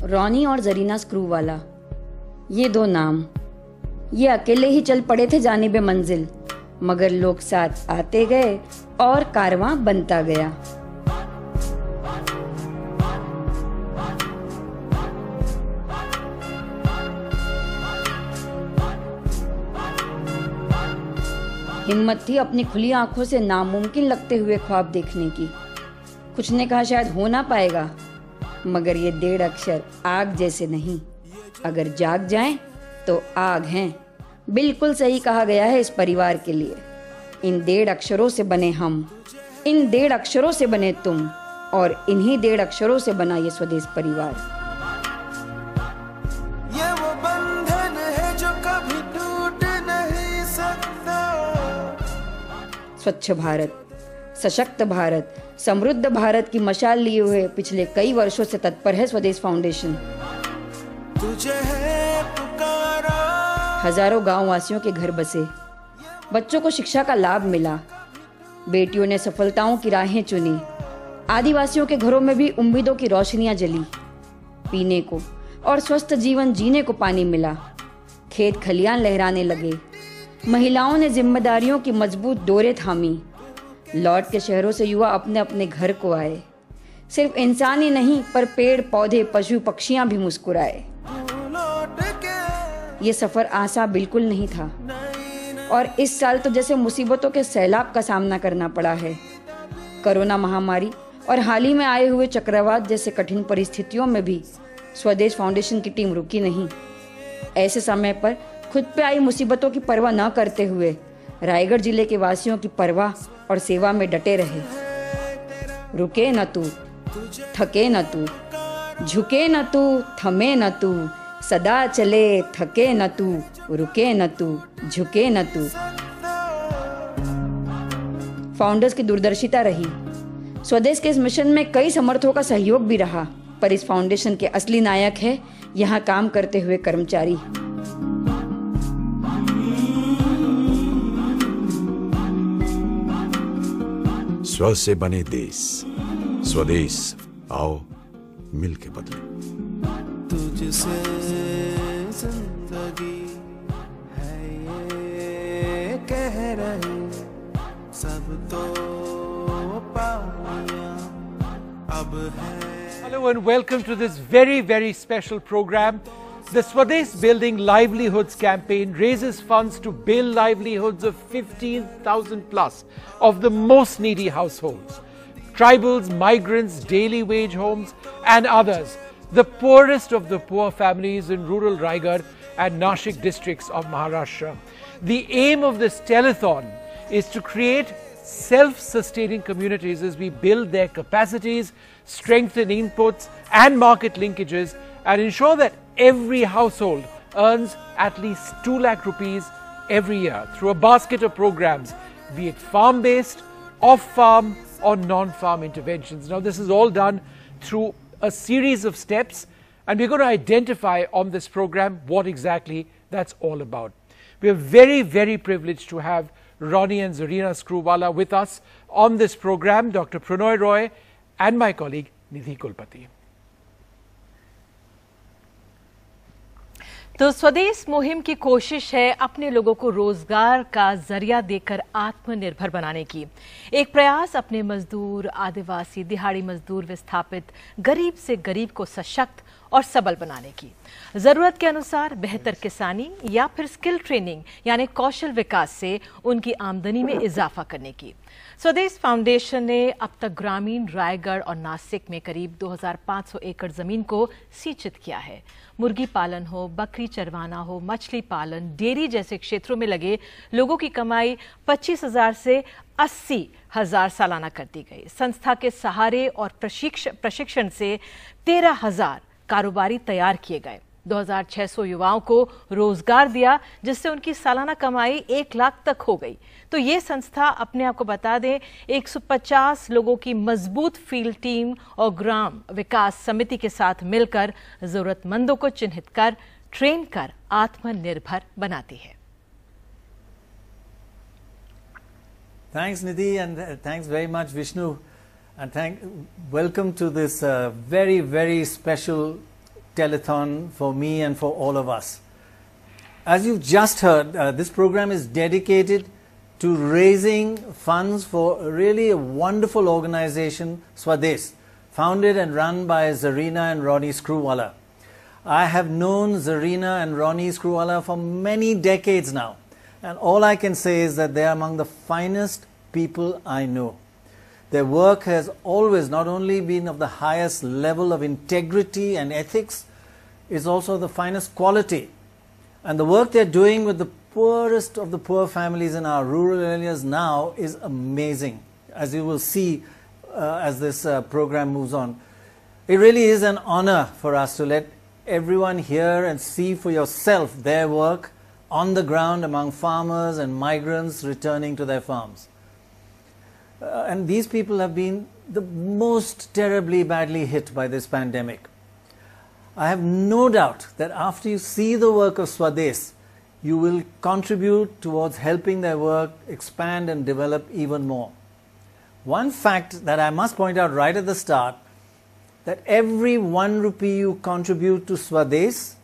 Ronnie और जरीना स्क्रूवाला, ये दो नाम, ये अकेले ही चल पड़े थे जानिबे मंजिल, मगर लोग साथ आते गए और कारवां बनता गया। हिम्मत थी अपनी खुली आंखों से नामुमकिन लगते हुए ख्वाब देखने की। कुछ ने कहा शायद हो ना पाएगा, मगर ये 1.5 अक्षर आग जैसे नहीं, अगर जाग जाएं तो आग हैं। बिल्कुल सही कहा गया है इस परिवार के लिए। इन 1.5 अक्षरों से बने हम, इन 1.5 अक्षरों से बने तुम, और इन्हीं 1.5 अक्षरों से बना ये स्वदेश परिवार। ये वो बंधन है जो कभी टूट नहीं सकता। स्वच्छ भारत, सशक्त भारत, समृद्ध भारत की मशाल लिए हुए पिछले कई वर्षों से तत्पर है स्वदेश फाउंडेशन। तुझे है पुकारा। हजारों गांव वासियों के घर बसे, बच्चों को शिक्षा का लाभ मिला, बेटियों ने सफलताओं की राहें चुनी, आदिवासियों के घरों में भी उम्मीदों की रोशनियां जली, पीने को और स्वस्थ जीवन जीने को पानी मिला, खेत खलियान लहराने लगे, महिलाओं ने जिम्मेदारियों की मजबूत डोरें थामी, लौट के शहरों से युवा अपने अपने घर को आए। सिर्फ इंसान ही नहीं पर पेड़ पौधे पशु पक्षियां भी मुस्कुराए। ये सफर आसान बिल्कुल नहीं था, और इस साल तो जैसे मुसीबतों के सैलाब का सामना करना पड़ा है। कोरोना महामारी और हाल ही में आए हुए चक्रवात जैसे कठिन परिस्थितियों में भी स्वदेश फाउंडेशन की टीम रुकी नहीं। ऐसे समय पर खुद पे आई मुसीबतों की परवाह न करते हुए रायगढ़ जिले के वासियों की परवाह और सेवा में डटे रहे। रुके न तू, थके न तू, झुके न तू, थमे न तू, सदा चले, थके न तू, रुके न तू, झुके न तू। फाउंडर्स की दूरदर्शिता रही। स्वदेश के इस मिशन में कई समर्थों का सहयोग भी रहा, पर इस फाउंडेशन के असली नायक है यहाँ काम करते हुए कर्मचारी। स्व से बने देश, स्वदेश आओ मिल के बदले। तुझसे जिंदगी है ये कह रहे सब तो पानियां अब है। Hello and welcome to this very special program. The Swades Building Livelihoods campaign raises funds to build livelihoods of 15,000 plus of the most needy households. Tribals, migrants, daily wage homes and others, the poorest of the poor families in rural Raigad and Nashik districts of Maharashtra. The aim of this telethon is to create self-sustaining communities as we build their capacities, strengthen inputs and market linkages, and ensure that every household earns at least 2 lakh rupees every year through a basket of programs, be it farm-based, off-farm or non-farm interventions. Now this is all done through a series of steps, and we're going to identify on this program what exactly that's all about. We are very privileged to have Ronnie and Zarina Screwwala with us on this program, Dr. Pranoy Roy and my colleague Nidhi Kulpati. तो स्वदेश मुहिम की कोशिश है अपने लोगों को रोजगार का जरिया देकर आत्मनिर्भर बनाने की। एक प्रयास अपने मजदूर, आदिवासी, दिहाड़ी मजदूर, विस्थापित, गरीब से गरीब को सशक्त और सबल बनाने की। जरूरत के अनुसार बेहतर किसानी या फिर स्किल ट्रेनिंग यानी कौशल विकास से उनकी आमदनी में इजाफा करने की। स्वदेश फाउंडेशन ने अब तक ग्रामीण रायगढ़ और नासिक में करीब 2500 एकड़ जमीन को सिंचित किया है। मुर्गी पालन हो, बकरी चरवाना हो, मछली पालन, डेयरी जैसे क्षेत्रों में लगे लोगों की कमाई 25,000 से 80,000 सालाना कर दी गई। संस्था के सहारे और प्रशिक्षण से 13,000 कारोबारी तैयार किए गए। 2,600 युवाओं को रोजगार दिया, जिससे उनकी सालाना कमाई 1 लाख तक हो गई। तो ये संस्था अपने आप को बता दें 150 लोगों की मजबूत फील्ड टीम और ग्राम विकास समिति के साथ मिलकर जरूरतमंदों को चिन्हित कर ट्रेन कर आत्मनिर्भर बनाती है। Thanks Nidhi, and thanks very much Vishnu, and welcome to this very special telethon for me and for all of us. As you've just heard, this program is dedicated to raising funds for really a wonderful organization, Swades, founded and run by Zarina and Ronnie Screwwala. I have known Zarina and Ronnie Screwwala for many decades now, and all I can say is that they are among the finest people I know. Their work has always not only been of the highest level of integrity and ethics, it's also the finest quality. And the work they're doing with the poorest of the poor families in our rural areas now is amazing, as you will see as this program moves on. It really is an honor for us to let everyone hear and see for yourself their work on the ground among farmers and migrants returning to their farms. And these people have been the most terribly badly hit by this pandemic. I have no doubt that after you see the work of Swades, you will contribute towards helping their work expand and develop even more. One fact that I must point out right at the start, that every 1 rupee you contribute to Swades,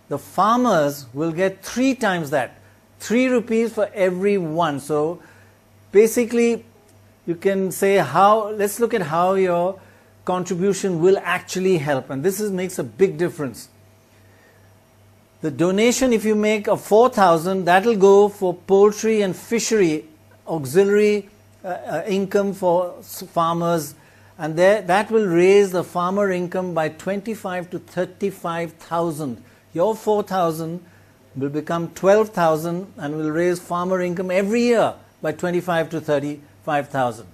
the farmers will get 3 times that. 3 rupees for every 1. So basically, you can say let's look at how your contribution will actually help, and this makes a big difference. The donation, if you make of 4,000, that will go for poultry and fishery auxiliary income for farmers, and that will raise the farmer income by 25 to 35,000. Your 4,000 will become 12,000 and will raise farmer income every year by 25 to 35,000.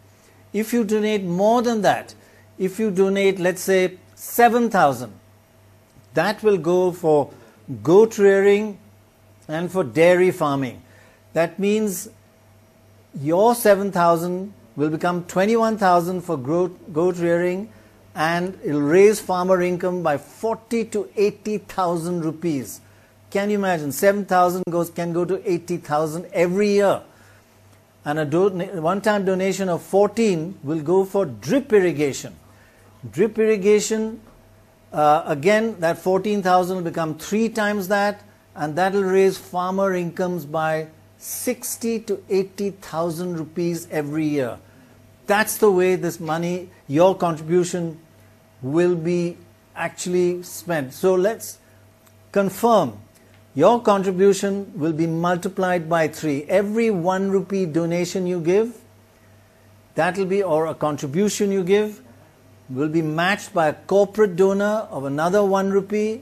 If you donate more than that, if you donate, let's say, 7,000, that will go for goat rearing and for dairy farming. That means your 7,000 will become 21,000 for goat rearing, and it will raise farmer income by 40 to 80,000 rupees. Can you imagine? 7,000 can go to 80,000 every year. And a one-time donation of 14 will go for drip irrigation. Drip irrigation, again, that 14,000 will become 3 times that, and that will raise farmer incomes by 60 to 80,000 rupees every year. That's the way this money, your contribution, will be actually spent. So let's confirm. Your contribution will be multiplied by 3. Every 1 rupee donation you give, that will be, or a contribution you give, will be matched by a corporate donor of another 1 rupee,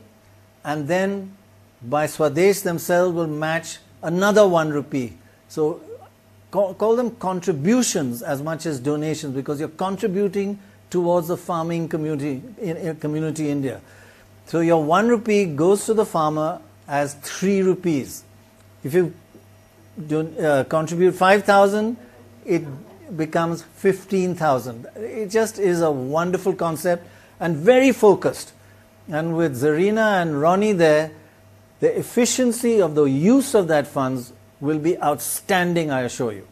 and then by Swades themselves will match another 1 rupee. So call them contributions as much as donations, because you're contributing towards the farming community India. So your 1 rupee goes to the farmer as 3 rupees. If you contribute 5,000, it becomes 15,000. It just is a wonderful concept and very focused. And with Zarina and Ronnie there, the efficiency of the use of that funds will be outstanding, I assure you.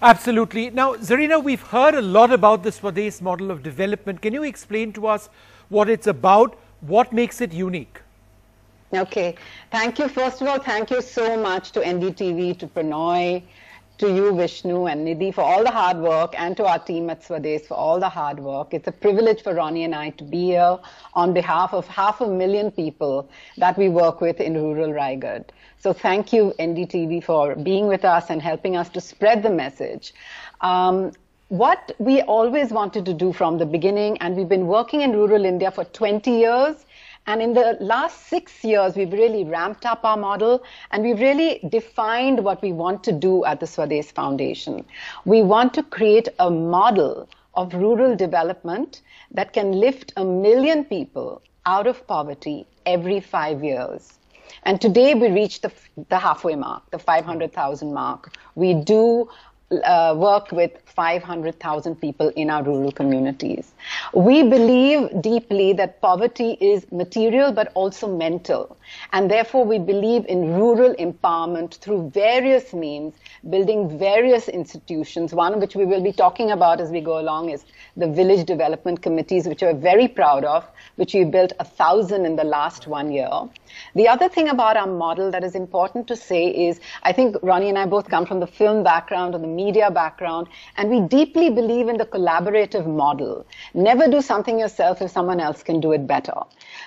Absolutely. Now, Zarina, we've heard a lot about the Swades model of development. Can you explain to us what it's about? What makes it unique? Okay. Thank you. First of all, thank you so much to NDTV, to Pranoy, to you, Vishnu and Nidhi, for all the hard work, and to our team at Swades for all the hard work. It's a privilege for Ronnie and I to be here on behalf of 500,000 people that we work with in rural Raigad. So thank you, NDTV, for being with us and helping us to spread the message. What we always wanted to do from the beginning, and we've been working in rural India for 20 years, and in the last 6 years, we've really ramped up our model, and we've really defined what we want to do at the Swades Foundation. We want to create a model of rural development that can lift 1 million people out of poverty every 5 years. And today we reached the halfway mark, the 500,000 mark. We do work with 500,000 people in our rural communities. We believe deeply that poverty is material but also mental, and therefore we believe in rural empowerment through various means, building various institutions, one of which we will be talking about as we go along is the village development committees, which we're very proud of, which we built 1,000 in the last 1 year. The other thing about our model that is important to say is, I think Ronnie and I both come from the film background or the media background, and we deeply believe in the collaborative model. Never do something yourself if someone else can do it better.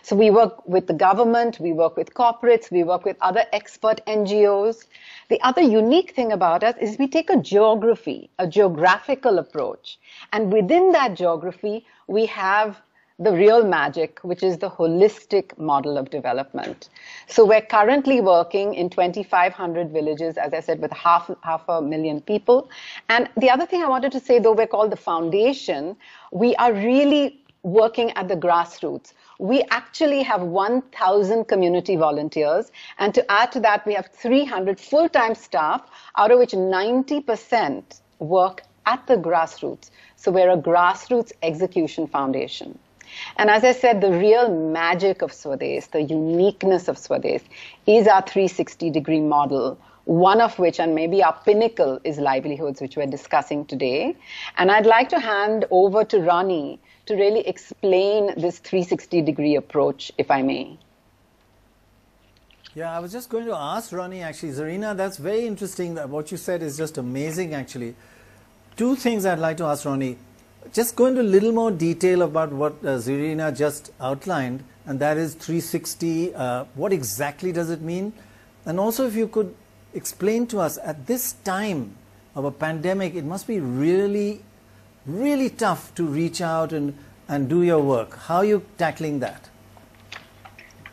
So we work with the government, we work with corporates, we work with other expert NGOs. The other unique thing about us is we take a geographical approach. And within that geography, we have the real magic, which is the holistic model of development. So we're currently working in 2,500 villages, as I said, with half a million people. And the other thing I wanted to say, though we're called the foundation, we are really working at the grassroots. We actually have 1,000 community volunteers, and to add to that, we have 300 full-time staff, out of which 90% work at the grassroots. So we're a grassroots execution foundation. And as I said, the real magic of Swades, the uniqueness of Swades, is our 360-degree model, one of which, and maybe our pinnacle, is livelihoods, which we're discussing today. And I'd like to hand over to Ronnie to really explain this 360-degree approach, if I may. Yeah, I was just going to ask Ronnie, actually. Zarina, that's very interesting. What you said is just amazing, actually. Two things I'd like to ask Ronnie. Just go into a little more detail about what Zarina just outlined, and that is 360. What exactly does it mean? And also, if you could explain to us, at this time of a pandemic, it must be really, really tough to reach out and do your work. How are you tackling that?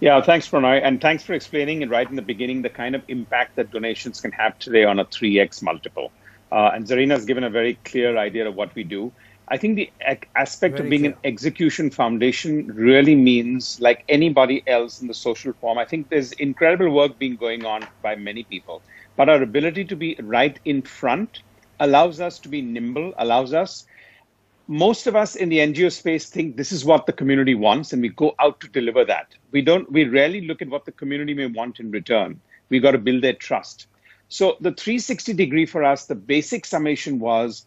Yeah, thanks, Pranay, and thanks for explaining it right in the beginning, the kind of impact that donations can have today on a 3x multiple. And Zarina has given a very clear idea of what we do. I think the aspect of being an execution foundation really means, like anybody else in the social form, I think there's incredible work being going on by many people. But our ability to be right in front allows us to be nimble, most of us in the NGO space think this is what the community wants, and we go out to deliver that. We rarely look at what the community may want in return. We got to build their trust. So the 360-degree for us, the basic summation was,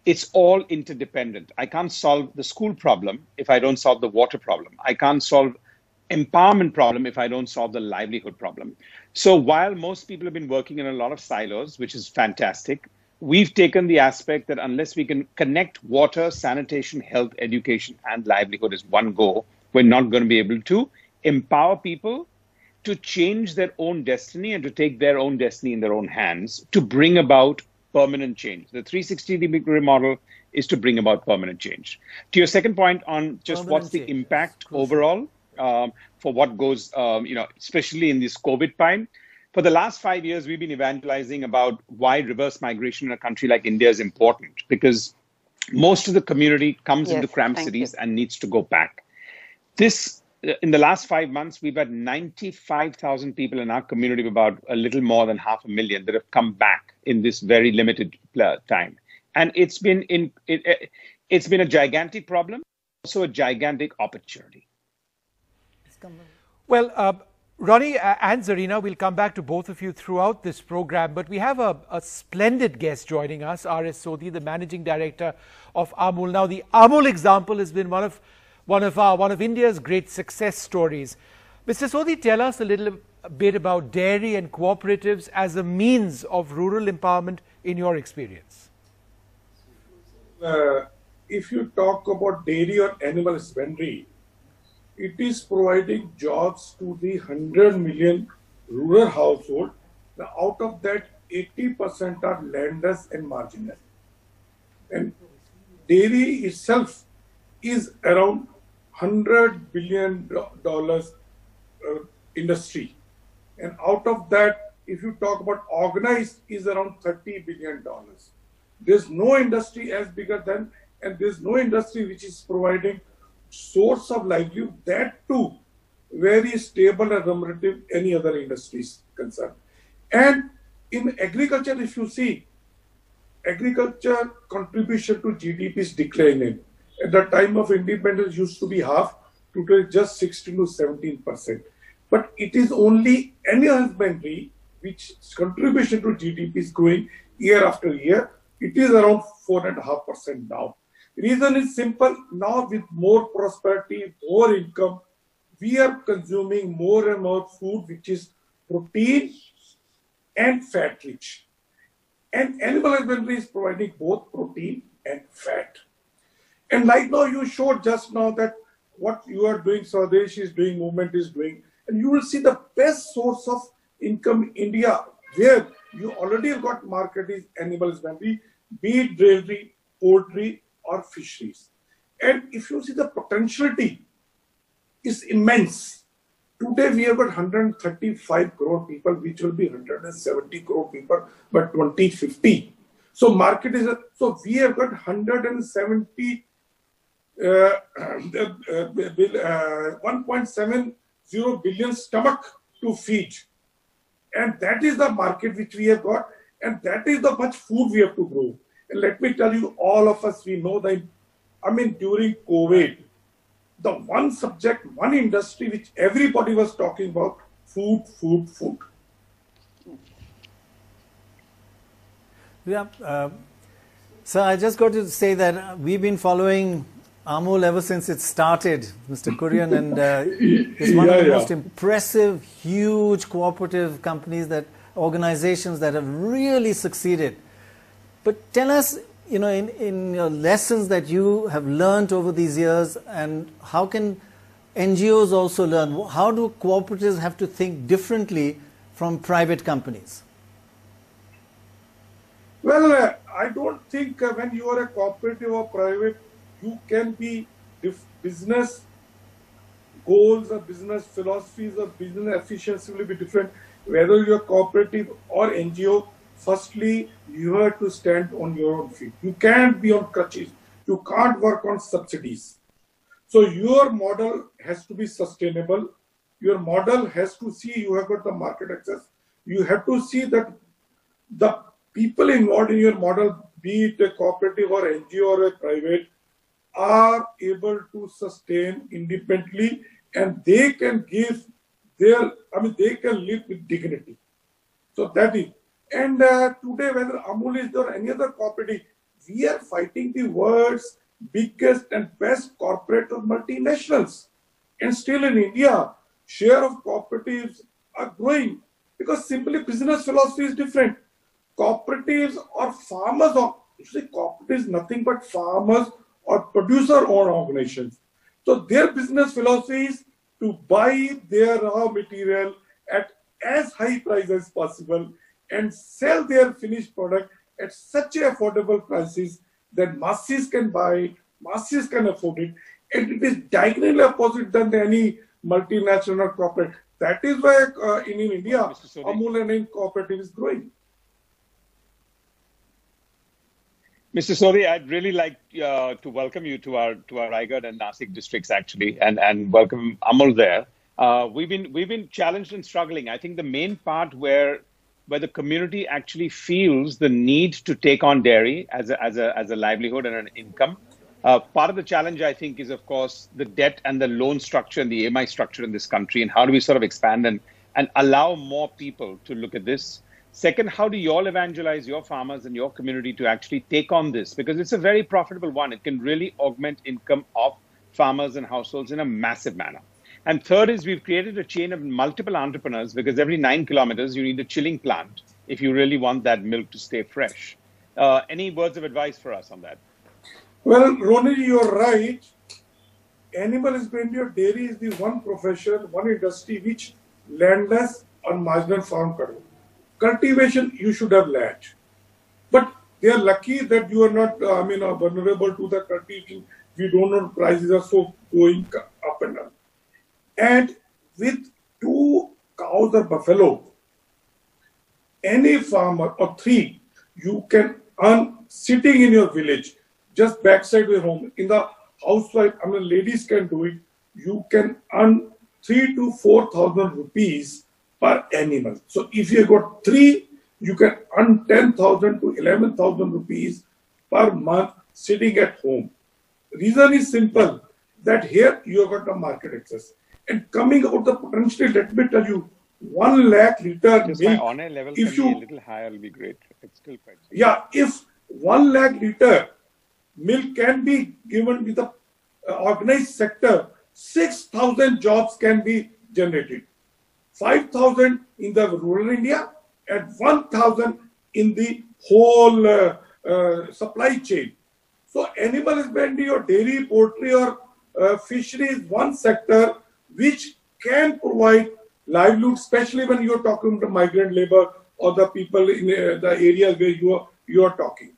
it's all interdependent. I can't solve the school problem if I don't solve the water problem. I can't solve empowerment problem if I don't solve the livelihood problem. So while most people have been working in a lot of silos, which is fantastic, we've taken the aspect that unless we can connect water, sanitation, health, education, and livelihood as one go, we're not going to be able to empower people to change their own destiny and to take their own destiny in their own hands to bring about permanent change. The 360-degree model is to bring about permanent change. To your second point on just what's the impact overall for what goes, especially in this COVID time. For the last 5 years, we've been evangelizing about why reverse migration in a country like India is important, because most of the community comes into cramped cities and needs to go back. In the last 5 months, we've had 95,000 people in our community, about a little more than 500,000, that have come back in this very limited time. And it's been a gigantic problem, also a gigantic opportunity. Well, Ronnie and Zarina, we'll come back to both of you throughout this program, but we have a splendid guest joining us, R.S. Sodhi, the Managing Director of Amul. Now, the Amul example has been one of India's great success stories. Mr. Sodhi, tell us a little bit about dairy and cooperatives as a means of rural empowerment in your experience. If you talk about dairy or animal husbandry, it is providing jobs to the 100 million rural households. Out of that, 80% are landless and marginal. And dairy itself is around $100 billion industry. And out of that, if you talk about organized, is around $30 billion. There's no industry as bigger than, and there's no industry which is providing source of livelihood, that too very stable and remunerative any other industries concerned. And in agriculture, if you see, agriculture contribution to GDP is declining. At the time of independence, used to be half. Today, just 16 to 17%. But it is only animal husbandry which contribution to GDP is growing year after year. It is around 4.5% now. Reason is simple. Now, with more prosperity, more income, we are consuming more and more food which is protein and fat rich. And animal husbandry is providing both protein and fat. And like now, you showed just now that what you are doing, Swades is doing, movement is doing, and you will see the best source of income in India, where you already have got market is animal husbandry, be it dairy, poultry, or fisheries. And if you see the potentiality is immense. Today we have got 135 crore people, which will be 170 crore people by 2050. So market is, so we have got 170 1.70 billion stomach to feed, and that is the market which we have got, and that is the much food we have to grow. And let me tell you, all of us, we know that, I mean, during COVID, the one subject, one industry which everybody was talking about, food. Yeah, so I just got to say that we've been following Amul ever since it started, Mr. Kurian, and it's one of the most impressive, huge cooperative companies, organizations that have really succeeded. But tell us, you know, in your lessons that you have learned over these years, and how can NGOs also learn? How do cooperatives have to think differently from private companies? Well, I don't think when you are a cooperative or private, you can be business goals or business philosophies or business efficiency will be different. Whether you're cooperative or NGO, firstly, you have to stand on your own feet. You can't be on crutches. You can't work on subsidies. So your model has to be sustainable. Your model has to see you have got the market access. You have to see that the people involved in your model, be it a cooperative or NGO or a private, are able to sustain independently, and they can give their, they can live with dignity. So that is. And today, whether Amul is there or any other cooperative, we are fighting the world's biggest and best corporate or multinationals. And still in India, share of cooperatives are growing because simply business philosophy is different. Cooperatives or farmers, or cooperatives nothing but farmers or producer-owned organizations. So their business philosophy is to buy their raw material at as high price as possible and sell their finished product at such affordable prices that masses can buy it, masses can afford it, and it is diagonally opposite than any multinational or corporate. That is why in India, Amul and cooperative is growing. Mr. Sori, I'd really like to welcome you to our Raigad and Nashik districts, actually, and welcome Amul there. We've been challenged and struggling. I think the main part where the community actually feels the need to take on dairy as a livelihood and an income. Part of the challenge, I think, is of course the debt and the loan structure and the EMI structure in this country, and how do we sort of expand and allow more people to look at this. Second, how do you all evangelize your farmers and your community to actually take on this? Because it's a very profitable one. It can really augment income of farmers and households in a massive manner. And third is we've created a chain of multiple entrepreneurs, because every 9 kilometers you need a chilling plant if you really want that milk to stay fresh. Any words of advice for us on that? Well, Ronnie, you're right. Animal husbandry or dairy is the one profession, one industry which landless or marginal farm karo. Cultivation, you should have land. But they are lucky that you are not, vulnerable to the cultivation. We don't know prices are so going up and down. And with 2 cows or buffalo, any farmer or 3, you can earn sitting in your village, just backside your home. In the housewife, ladies can do it. You can earn 3,000 to 4,000 rupees per animal. So if you got 3 you can earn 10,000 to 11,000 rupees per month sitting at home. Reason is simple, that here you have got a market access. And coming out the potential, let me tell you, 1 lakh liter Just milk. my honor level can be a little higher, it'll be great. It's still quite small. Yeah, if 1 lakh liter milk can be given with the organized sector, 6,000 jobs can be generated. 5,000 in the rural India and 1,000 in the whole supply chain. So animal husbandry or dairy, poultry or fishery is one sector which can provide livelihood, especially when you are talking about migrant labor or the people in the areas where you are talking.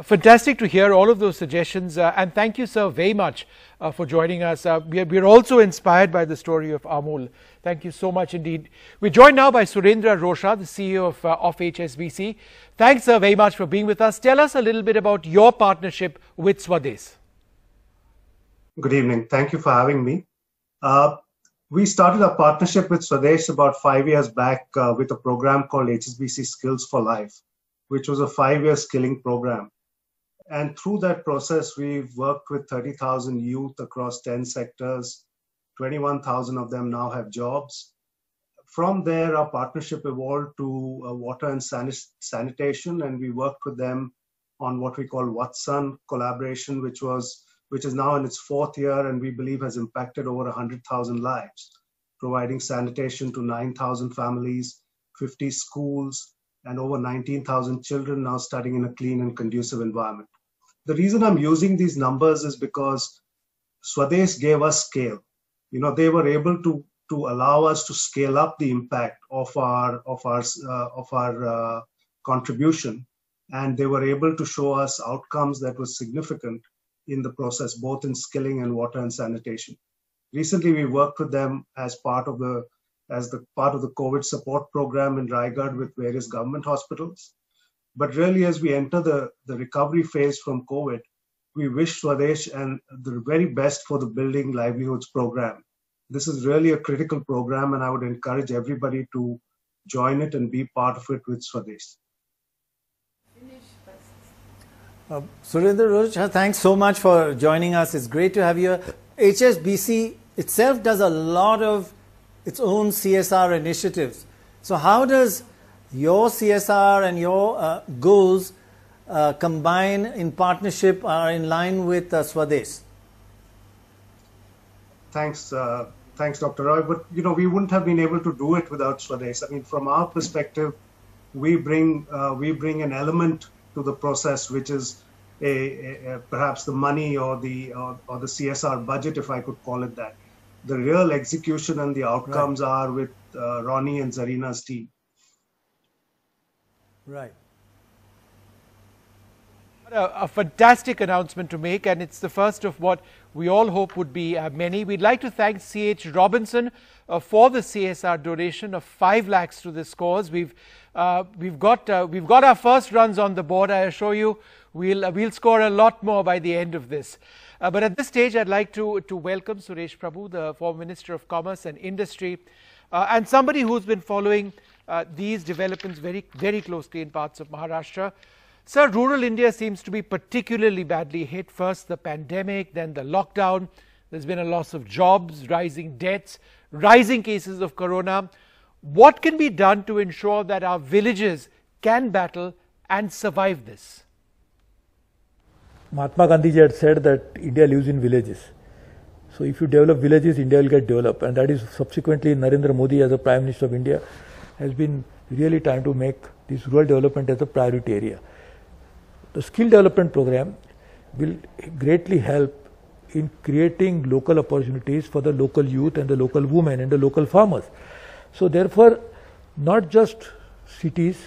Fantastic to hear all of those suggestions, and thank you, sir, very much for joining us. We are also inspired by the story of Amul. Thank you so much indeed. We're joined now by Surendra Rosha, the CEO of HSBC. Thanks, sir, very much for being with us. Tell us a little bit about your partnership with Swades. Good evening. Thank you for having me. We started a partnership with Swades about 5 years back with a program called HSBC Skills for Life, which was a 5-year skilling program. And through that process, we've worked with 30,000 youth across 10 sectors. 21,000 of them now have jobs. From there, our partnership evolved to water and sanitation, and we worked with them on what we call Watson collaboration, which is now in its 4th year, and we believe has impacted over 100,000 lives, providing sanitation to 9,000 families, 50 schools, and over 19,000 children now studying in a clean and conducive environment. The reason I'm using these numbers is because Swades gave us scale. You know, they were able to allow us to scale up the impact of our contribution, and they were able to show us outcomes that were significant in the process, both in skilling and water and sanitation. Recently, we worked with them as part of the COVID support program in Raigad with various government hospitals. But really, as we enter the recovery phase from COVID, we wish Swades and the very best for the Building Livelihoods program. This is really a critical program, and I would encourage everybody to join it and be part of it with Swades. Surendra Rosha, thanks so much for joining us. It's great to have you. HSBC itself does a lot of its own CSR initiatives. So how does your CSR and your goals combine in partnership or in line with Swades? Thanks, Dr. Roy. But you know, we wouldn't have been able to do it without Swades. I mean, from our perspective, we bring an element to the process, which is perhaps the money or the CSR budget, if I could call it that. The real execution and the outcomes are with Ronnie and Zarina's team. Right. A fantastic announcement to make, and it's the first of what we all hope would be many. We'd like to thank C.H. Robinson for the CSR donation of 5 lakhs to this cause. We've got our first runs on the board. I assure you, we'll score a lot more by the end of this. But at this stage, I'd like to welcome Suresh Prabhu, the former Minister of Commerce and Industry, and somebody who's been following these developments very, very closely in parts of Maharashtra. Sir, rural India seems to be particularly badly hit. First the pandemic, then the lockdown. There's been a loss of jobs, rising debts, rising cases of corona. What can be done to ensure that our villages can battle and survive this? Mahatma Gandhi had said that India lives in villages. So if you develop villages, India will get developed. And that is subsequently Narendra Modi as a Prime Minister of India has been really trying to make this rural development as a priority area. The skill development program will greatly help in creating local opportunities for the local youth and the local women and the local farmers. So therefore, not just cities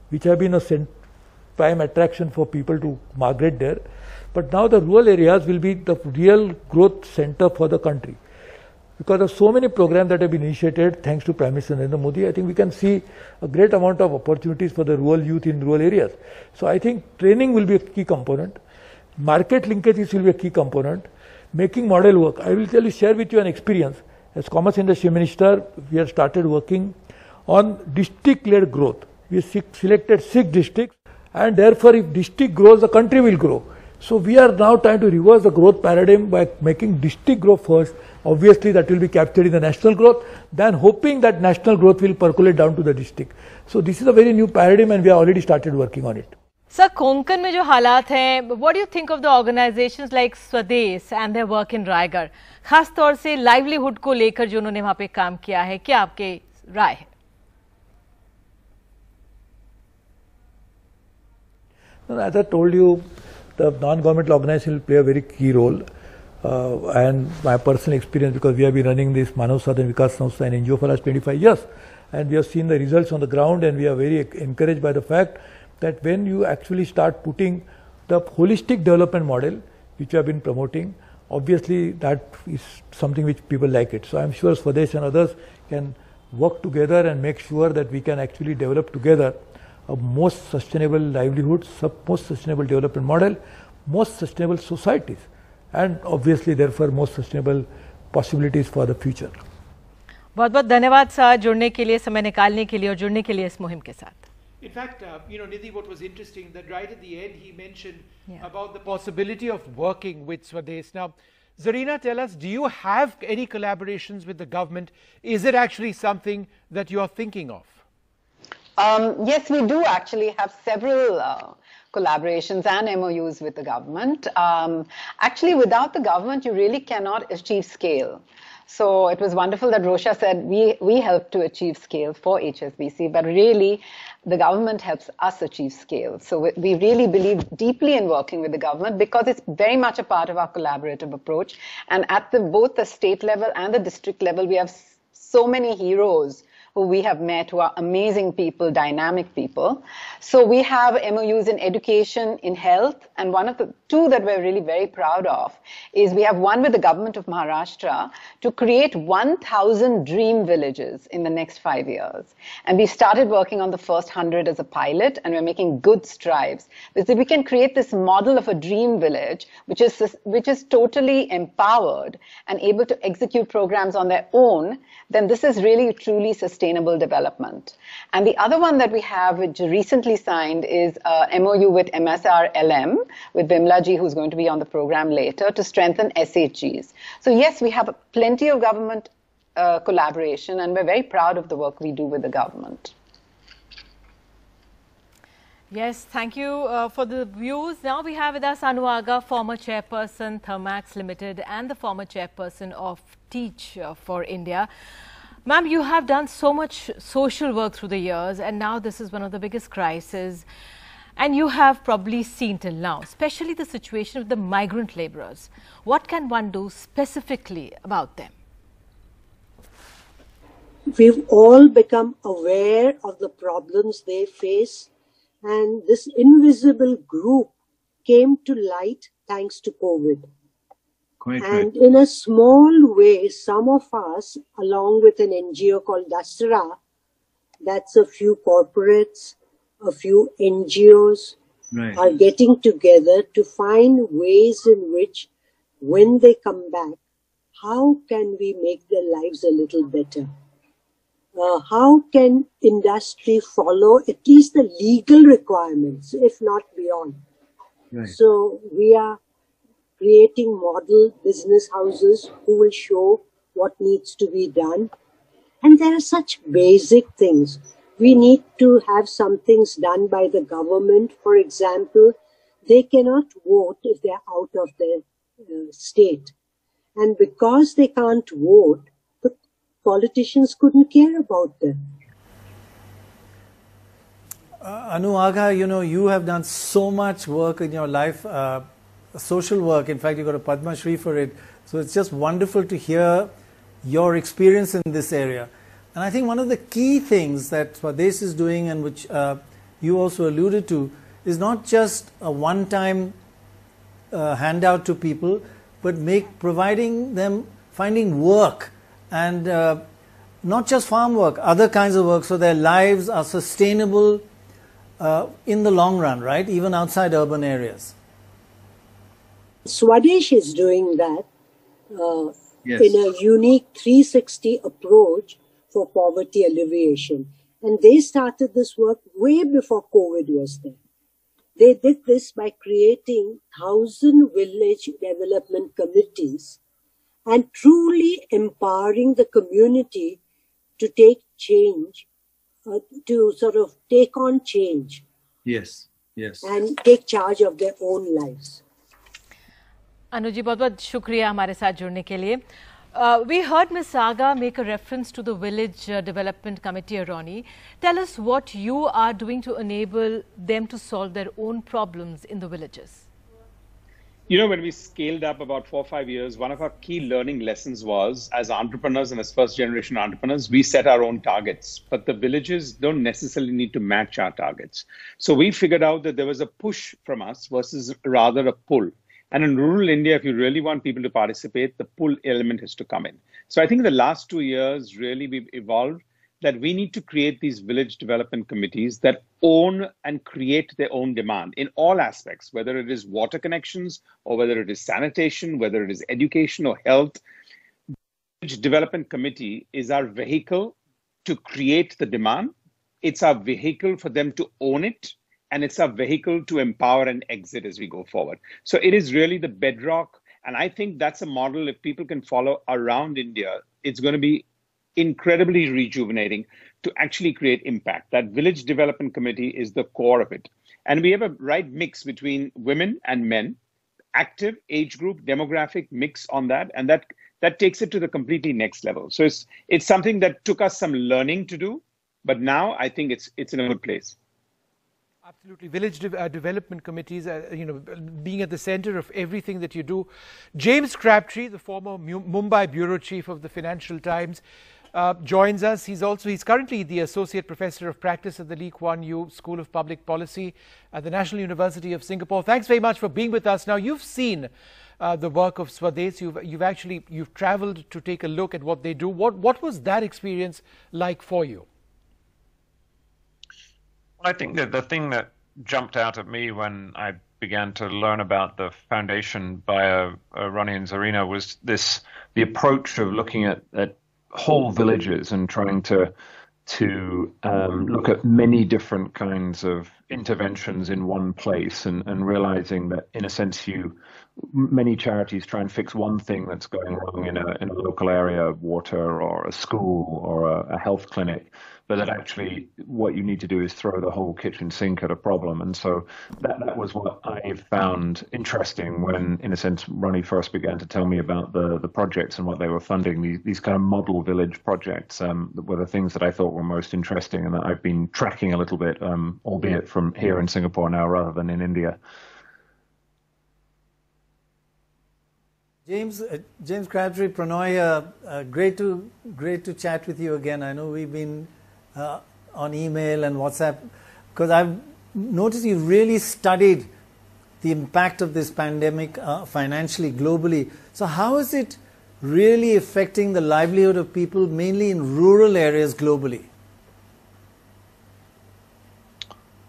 which have been a prime attraction for people to migrate there, but now the rural areas will be the real growth center for the country. Because of so many programs that have been initiated thanks to Prime Minister Narendra Modi, I think we can see a great amount of opportunities for the rural youth in rural areas. So I think training will be a key component, market linkages will be a key component, making model work. I will share with you an experience. As Commerce Industry Minister, we have started working on district-led growth. We selected 6 districts, and therefore if district grows, the country will grow. So we are now trying to reverse the growth paradigm by making district grow first. Obviously that will be captured in the national growth, then hoping that national growth will percolate down to the district. So this is a very new paradigm and we have already started working on it. Sir, Konkan में जो हालात हैं, what do you think of the organizations like Swades and their work in Raigad? खास तौर से livelihood को लेकर जो उन्होंने वहाँ पे काम किया है, क्या आपके राय है? As I told you, the non-governmental organization will play a very key role. And my personal experience, because we have been running this Manav Sadhan Vikas Samstha and NGO for the last 25 years, and we have seen the results on the ground, and we are very encouraged by the fact that when you actually start putting the holistic development model, which we have been promoting, obviously that is something which people like it. So I am sure Swades and others can work together and make sure that we can actually develop together a most sustainable livelihoods, most sustainable development model, most sustainable societies, and obviously therefore most sustainable possibilities for the future. बहुत बहुत धन्यवाद sir जुड़ने के लिए, समय निकालने के लिए और जुड़ने के लिए इस मुहिम के साथ. In fact, Nidhi, what was interesting that right at the end he mentioned about the possibility of working with Swades. Now, Zarina, tell us, do you have any collaborations with the government? Is it actually something that you are thinking of? Yes, we do actually have several collaborations and MOUs with the government. Actually, without the government, you really cannot achieve scale. So it was wonderful that Rosha said we help to achieve scale for HSBC, but really the government helps us achieve scale. So we really believe deeply in working with the government because it's very much a part of our collaborative approach. And at both the state level and the district level, we have so many heroes who we have met who are amazing people, dynamic people. So we have MOUs in education, in health, and one of the two that we're really very proud of is we have one with the government of Maharashtra to create 1,000 dream villages in the next 5 years. And we started working on the first 100 as a pilot, and we're making good strides. Because if we can create this model of a dream village, which is totally empowered and able to execute programs on their own, then this is really truly sustainable development. And the other one that we have, which recently signed, is a MOU with MSRLM, with Bimla ji, who's going to be on the program later, to strengthen SHGs. So yes, we have plenty of government collaboration, and we're very proud of the work we do with the government. Yes, thank you for the views. Now we have with us Anu Aga, former chairperson, Thermax Limited, and the former chairperson of Teach for India. Ma'am, you have done so much social work through the years, and now this is one of the biggest crises. And you have probably seen till now, especially the situation of the migrant laborers. What can one do specifically about them? We've all become aware of the problems they face, and this invisible group came to light thanks to COVID. And in a small way, some of us, along with an NGO called Dasra, that's a few corporates, a few NGOs, are getting together to find ways in which, when they come back, how can we make their lives a little better? How can industry follow at least the legal requirements, if not beyond? So we are creating model business houses who will show what needs to be done. And there are such basic things. We need to have some things done by the government. For example, they cannot vote if they're out of their state. And because they can't vote, the politicians couldn't care about them. Anu Aga, you have done so much work in your life, social work. In fact, you got a Padma Shri for it. So it's just wonderful to hear your experience in this area. And I think one of the key things that Swades is doing, and which you also alluded to, is not just a one-time handout to people, but providing them finding work, and not just farm work, other kinds of work, so their lives are sustainable in the long run, right? Even outside urban areas. Swades is doing that in a unique 360 approach for poverty alleviation. And they started this work way before COVID was there. They did this by creating 1,000 village development committees and truly empowering the community to take change, to sort of take on change. Yes, yes. And take charge of their own lives. Anu ji बहुत बहुत शुक्रिया हमारे साथ जुड़ने के लिए. We heard Ms. Saga make a reference to the Village Development Committee, Ronnie. Tell us what you are doing to enable them to solve their own problems in the villages. You know, when we scaled up about 4 or 5 years, one of our key learning lessons was, as entrepreneurs and as first-generation entrepreneurs, we set our own targets, but the villages don't necessarily need to match our targets. So we figured out that there was a push from us versus rather a pull. And in rural India, if you really want people to participate, the pull element has to come in. So I think the last 2 years, really, we've evolved that we need to create these village development committees that own and create their own demand in all aspects, whether it is water connections or whether it is sanitation, whether it is education or health. The village development committee is our vehicle to create the demand. It's our vehicle for them to own it. And it's a vehicle to empower and exit as we go forward. So it is really the bedrock. And I think that's a model, if people can follow around India, it's going to be incredibly rejuvenating to actually create impact. That village development committee is the core of it. And we have a right mix between women and men, active age group, demographic mix on that. And that takes it to the completely next level. So it's something that took us some learning to do. But now I think it's in a good place. Absolutely. Village development committees, being at the center of everything that you do. James Crabtree, the former Mumbai bureau chief of the Financial Times, joins us. He's currently the associate professor of practice at the Lee Kuan Yew School of Public Policy at the National University of Singapore. Thanks very much for being with us. Now, you've seen the work of Swades. You've traveled to take a look at what they do. What was that experience like for you? I think that the thing that jumped out at me when I began to learn about the foundation by Ronnie and Zarina was the approach of looking at whole villages and trying to look at many different kinds of interventions in one place and realizing that in a sense many charities try and fix one thing that's going wrong in a local area, water or a school or a health clinic, but that actually what you need to do is throw the whole kitchen sink at a problem. And so that was what I found interesting when, in a sense, Ronnie first began to tell me about the projects and what they were funding. These kind of model village projects were the things that I thought were most interesting and that I've been tracking a little bit, albeit from here in Singapore now rather than in India. James Crabtree, Pranoy, great to chat with you again. I know we've been on email and WhatsApp, because I've noticed you really studied the impact of this pandemic financially, globally. So how is it really affecting the livelihood of people, mainly in rural areas globally?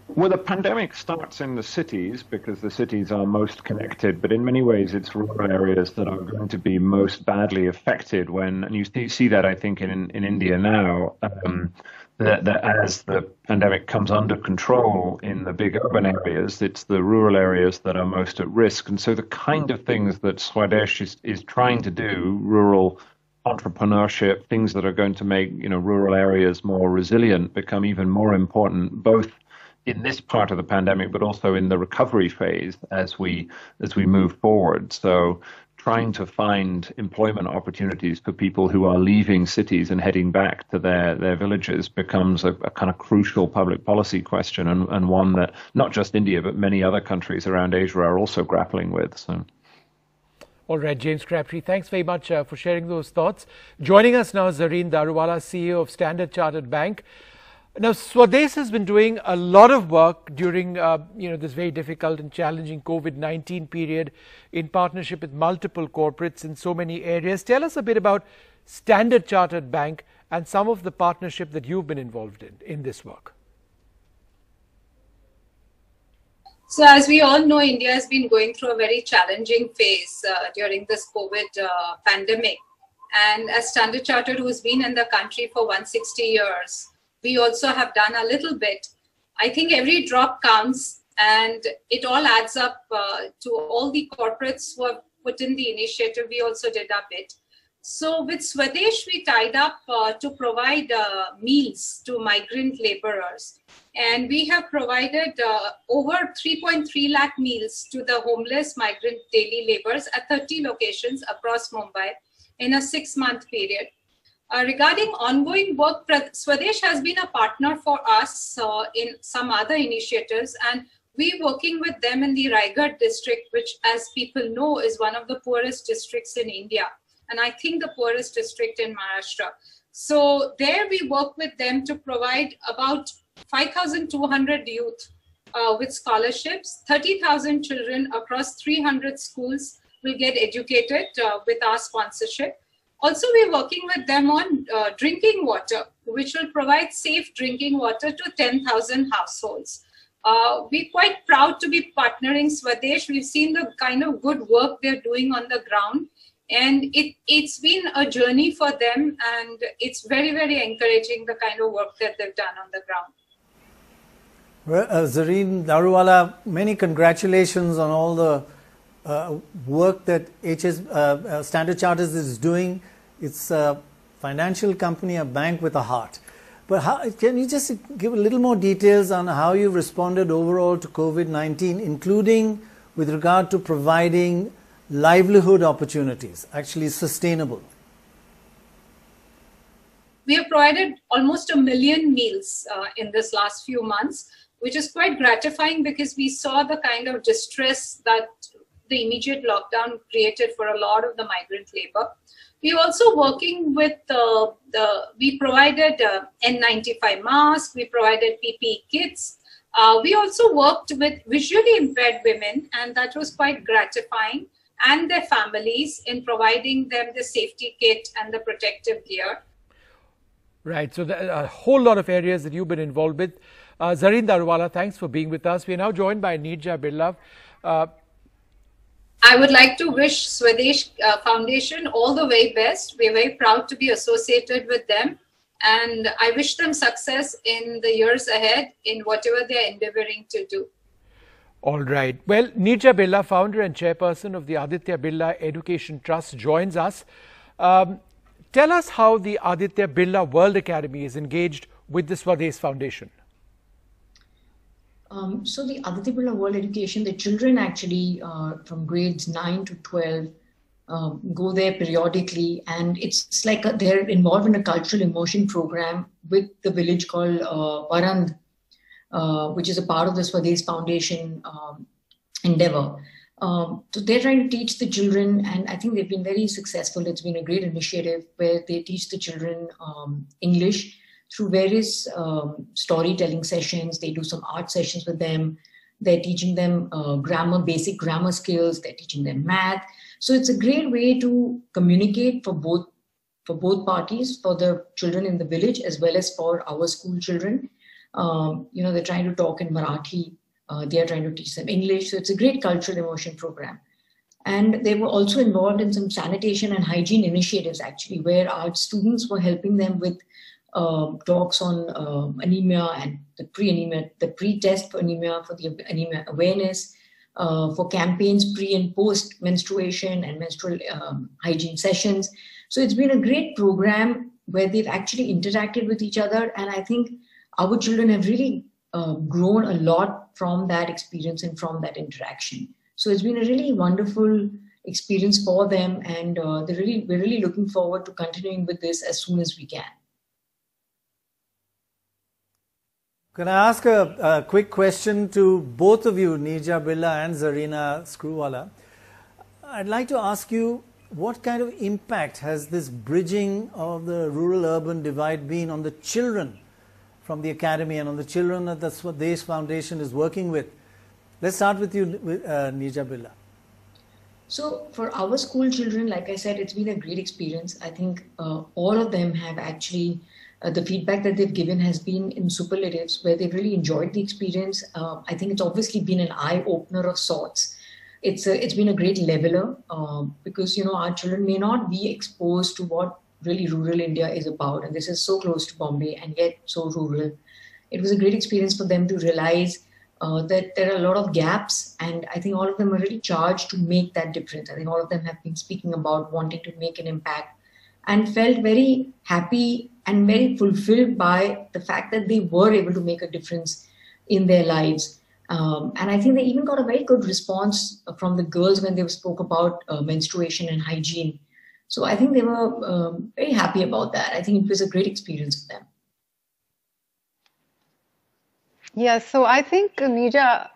Well, the pandemic starts in the cities because the cities are most connected, but in many ways it's rural areas that are going to be most badly affected and you see that, I think, in India now, that as the pandemic comes under control in the big urban areas, it's the rural areas that are most at risk. And so the kind of things that Swades is trying to do, rural entrepreneurship, things that are going to make rural areas more resilient, become even more important, both in this part of the pandemic, but also in the recovery phase as we move forward. So trying to find employment opportunities for people who are leaving cities and heading back to their villages becomes a kind of crucial public policy question, and one that not just India, but many other countries around Asia are also grappling with. So. All right, James Crabtree, thanks very much for sharing those thoughts. Joining us now is Zareen Daruwala, CEO of Standard Chartered Bank. Now, Swades has been doing a lot of work during this very difficult and challenging COVID-19 period in partnership with multiple corporates in so many areas. Tell us a bit about Standard Chartered Bank and some of the partnership that you've been involved in this work. So as we all know, India has been going through a very challenging phase during this COVID pandemic. And as Standard Chartered, who's been in the country for 160 years, we also have done a little bit. I think every drop counts, and it all adds up to all the corporates who have put in the initiative. We also did our bit. So with Swades, we tied up to provide meals to migrant laborers. And we have provided over 3.3 lakh meals to the homeless migrant daily laborers at 30 locations across Mumbai in a 6-month period. Regarding ongoing work, Swades has been a partner for us in some other initiatives, and we're working with them in the Raigad district, which, as people know, is one of the poorest districts in India, and I think the poorest district in Maharashtra. So there we work with them to provide about 5,200 youth with scholarships. 30,000 children across 300 schools will get educated with our sponsorship. Also, we're working with them on drinking water, which will provide safe drinking water to 10,000 households. We're quite proud to be partnering Swades. We've seen the kind of good work they're doing on the ground, and it's been a journey for them, and it's very, very encouraging, the kind of work that they've done on the ground. Well, Zareen Daruwala, many congratulations on all the work that Standard Chartered is doing. It's a financial company, a bank with a heart. But can you just give a little more details on how you responded overall to COVID-19, including with regard to providing livelihood opportunities, actually sustainable? We have provided almost 1 million meals in this last few months, which is quite gratifying because we saw the kind of distress that the immediate lockdown created for a lot of the migrant labor. We're also working with we provided N95 masks, we provided PPE kits. We also worked with visually impaired women, and that was quite gratifying, and their families, in providing them the safety kit and the protective gear. Right, so a whole lot of areas that you've been involved with. Zareen Daruwala, thanks for being with us. We are now joined by Neerja Birla. I would like to wish Swades Foundation all the very best. We're very proud to be associated with them, and I wish them success in the years ahead in whatever they're endeavoring to do. All right. Well, Neerja Birla, founder and chairperson of the Aditya Birla Education Trust, joins us. Tell us how the Aditya Birla World Academy is engaged with the Swades Foundation. So the Aditya Birla World Education, the children actually from grades 9 to 12 go there periodically, and it's like they're involved in a cultural immersion program with the village called Varand, which is a part of the Swades Foundation endeavor. So they're trying to teach the children, and I think they've been very successful. It's been a great initiative where they teach the children English through various storytelling sessions. They do some art sessions with them. They're teaching them grammar, basic grammar skills. They're teaching them math. So it's a great way to communicate for both parties, for the children in the village as well as for our school children. They're trying to talk in Marathi. They are trying to teach them English. So it's a great cultural immersion program. And they were also involved in some sanitation and hygiene initiatives, actually, where our students were helping them with talks on anemia and the pre-test for anemia, for the anemia awareness, for campaigns pre and post menstruation and menstrual hygiene sessions. So it's been a great program where they've actually interacted with each other, and I think our children have really grown a lot from that experience and from that interaction. So it's been a really wonderful experience for them, and we're really looking forward to continuing with this as soon as we can. Can I ask a quick question to both of you, Neerja Birla and Zarina Screwwala? I'd like to ask you, what kind of impact has this bridging of the rural-urban divide been on the children from the academy and on the children that the Swades Foundation is working with? Let's start with you, Neerja Birla. So for our school children, like I said, it's been a great experience. I think all of them have actually the feedback that they've given has been in superlatives, where they've really enjoyed the experience. I think it's obviously been an eye-opener of sorts. It's been a great leveler because, our children may not be exposed to what really rural India is about. And this is so close to Bombay and yet so rural. It was a great experience for them to realize that there are a lot of gaps, and I think all of them are really charged to make that difference. I think all of them have been speaking about wanting to make an impact and felt very happy and very fulfilled by the fact that they were able to make a difference in their lives. And I think they even got a very good response from the girls when they spoke about menstruation and hygiene. So I think they were very happy about that. I think it was a great experience for them. Yeah, so I think, Nija,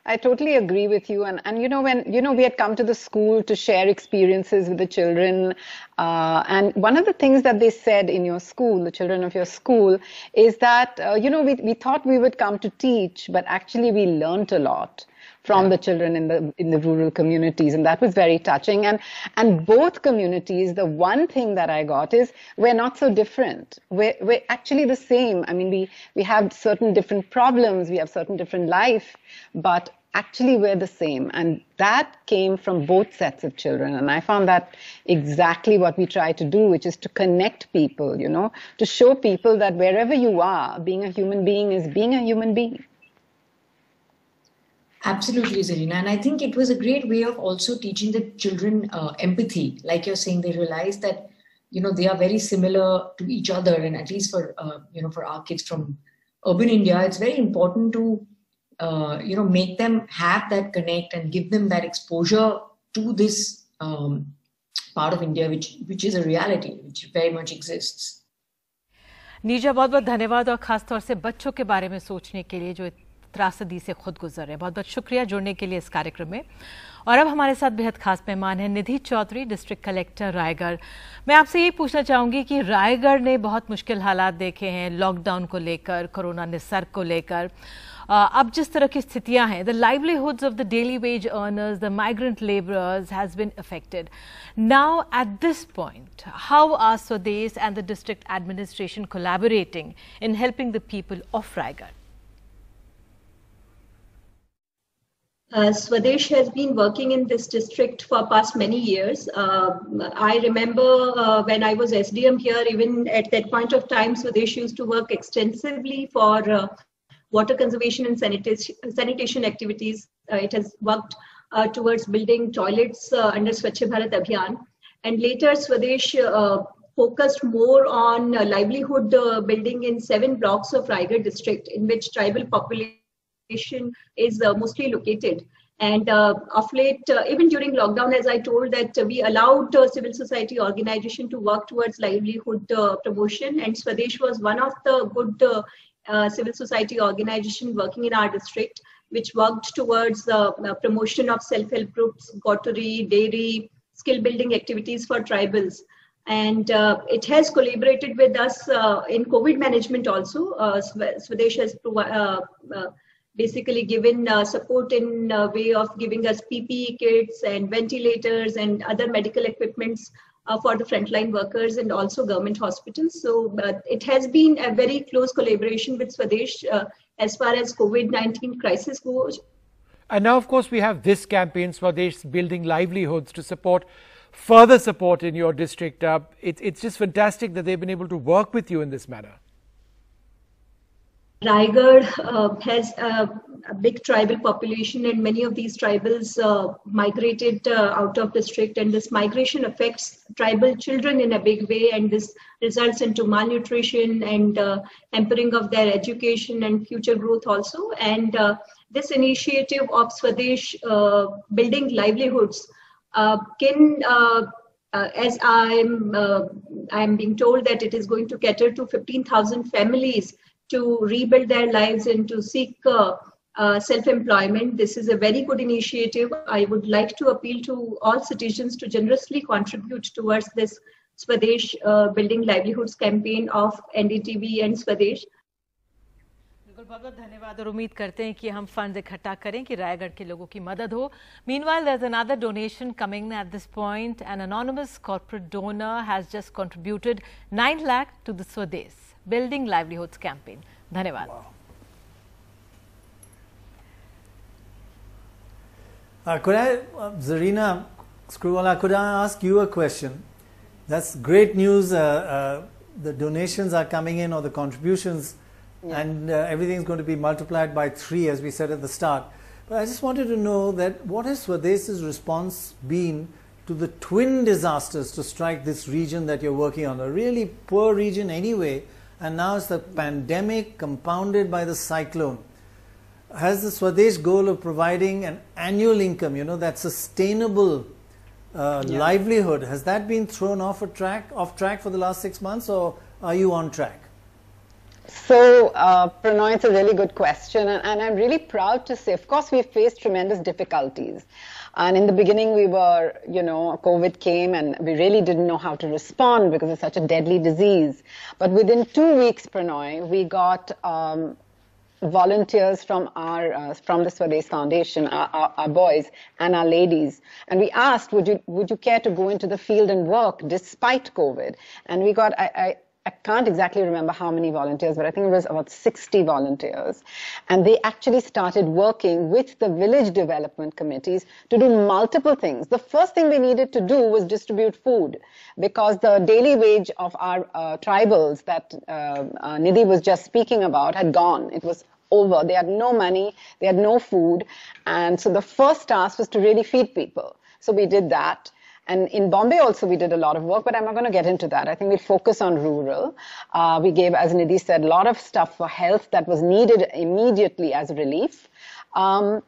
I totally agree with you. And when we had come to the school to share experiences with the children, and one of the things that they said in your school, the children of your school, is that, we thought we would come to teach, but actually we learnt a lot from the children in the rural communities, and that was very touching. And both communities, the one thing that I got is we're not so different. We're actually the same. I mean, we have certain different problems, we have certain different life, but actually we're the same. And that came from both sets of children. And I found that exactly what we try to do, which is to connect people, to show people that wherever you are, being a human being is being a human being. Absolutely, Zarina. And I think it was a great way of also teaching the children empathy. Like you're saying, they realize that, they are very similar to each other. And at least for our kids from urban India, it's very important to, make them have that connect and give them that exposure to this part of India, which is a reality, which very much exists. नीजा, बहुत बहुत धन्यवाद, और खास तौर से बच्चों के बारे में सोचने के लिए जो त्रासदी से खुद गुजर रहे हैं। बहुत बहुत शुक्रिया जुड़ने के लिए इस कार्यक्रम में। और अब हमारे साथ बेहद खास मेहमान हैं निधि चौधरी, डिस्ट्रिक्ट कलेक्टर रायगढ़। मैं आपसे यही पूछना चाहूंगी कि रायगढ़ ने बहुत मुश्किल हालात देखे हैं, लॉकडाउन को लेकर, कोरोना निसर्ग को लेकर। अब जिस तरह की स्थितियां हैं, the livelihoods of the daily wage earners, the migrant labourers has been affected. Now at this point, how are Swadesh and the district administration collaborating in helping the people of Raigad? Swadesh has been working in this district for past many years. I remember when I was SDM here, even at that point of time, Swadesh used to work extensively for water conservation and sanitation activities. It has worked towards building toilets under Swachh Bharat Abhiyan. And later, Swadesh focused more on livelihood building in 7 blocks of Raigad district, in which tribal population is mostly located. And of late, even during lockdown, as I told, that we allowed civil society organization to work towards livelihood promotion, and Swadesh was one of the good civil society organization working in our district, which worked towards promotion of self-help groups, pottery, dairy, skill building activities for tribals. And it has collaborated with us in COVID management also. Swadesh has basically given support in way of giving us PPE kits and ventilators and other medical equipments for the frontline workers and also government hospitals. So it has been a very close collaboration with Swadesh as far as COVID-19 crisis goes. And now, of course, we have this campaign, Swadesh Building Livelihoods, to support further support in your district. It's just fantastic that they've been able to work with you in this manner. Raigad has a big tribal population, and many of these tribals migrated out of district, and this migration affects tribal children in a big way, and this results into malnutrition and hampering of their education and future growth also. And this initiative of Swadesh Building Livelihoods can, as I'm being told that it is going to cater to 15,000 families to rebuild their lives and to seek self-employment. This is a very good initiative. I would like to appeal to all citizens to generously contribute towards this Swadesh Building Livelihoods campaign of NDTV and Swadesh. बहुत बहुत धन्यवाद, और उम्मीद करते हैं कि हम fund इकट्ठा करें कि रायगढ़ के लोगों की मदद हो. Meanwhile, there's another donation coming at this point. An anonymous corporate donor has just contributed 9 lakh to the Swades Building Livelihoods campaign. धन्यवाद. Could I, Zarina Screwvala, could I ask you a question? That's great news. The donations are coming in, or the contributions, and everything is going to be multiplied by 3, as we said at the start. But I just wanted to know that what has Swades's response been to the twin disasters to strike this region that you're working on, a really poor region anyway, and now it's the pandemic compounded by the cyclone. Has the Swades goal of providing an annual income, you know, that sustainable livelihood, has that been thrown off track for the last 6 months, or are you on track? So, Pranoy, it's a really good question, and I'm really proud to say, of course, we've faced tremendous difficulties. And in the beginning, we were, you know, COVID came and we really didn't know how to respond because it's such a deadly disease. But within 2 weeks, Pranoy, we got volunteers from the Swades Foundation, our boys and our ladies, and we asked, would you care to go into the field and work despite COVID? And we got, I can't exactly remember how many volunteers, but I think it was about 60 volunteers. And they actually started working with the village development committees to do multiple things. The first thing they needed to do was distribute food, because the daily wage of our tribals that Nidhi was just speaking about had gone. It was over. They had no money, they had no food. And so the first task was to really feed people. So we did that. And in Bombay also we did a lot of work, but I'm not going to get into that. I think we'll focus on rural. We gave, as Nidhi said, a lot of stuff for health that was needed immediately as relief. But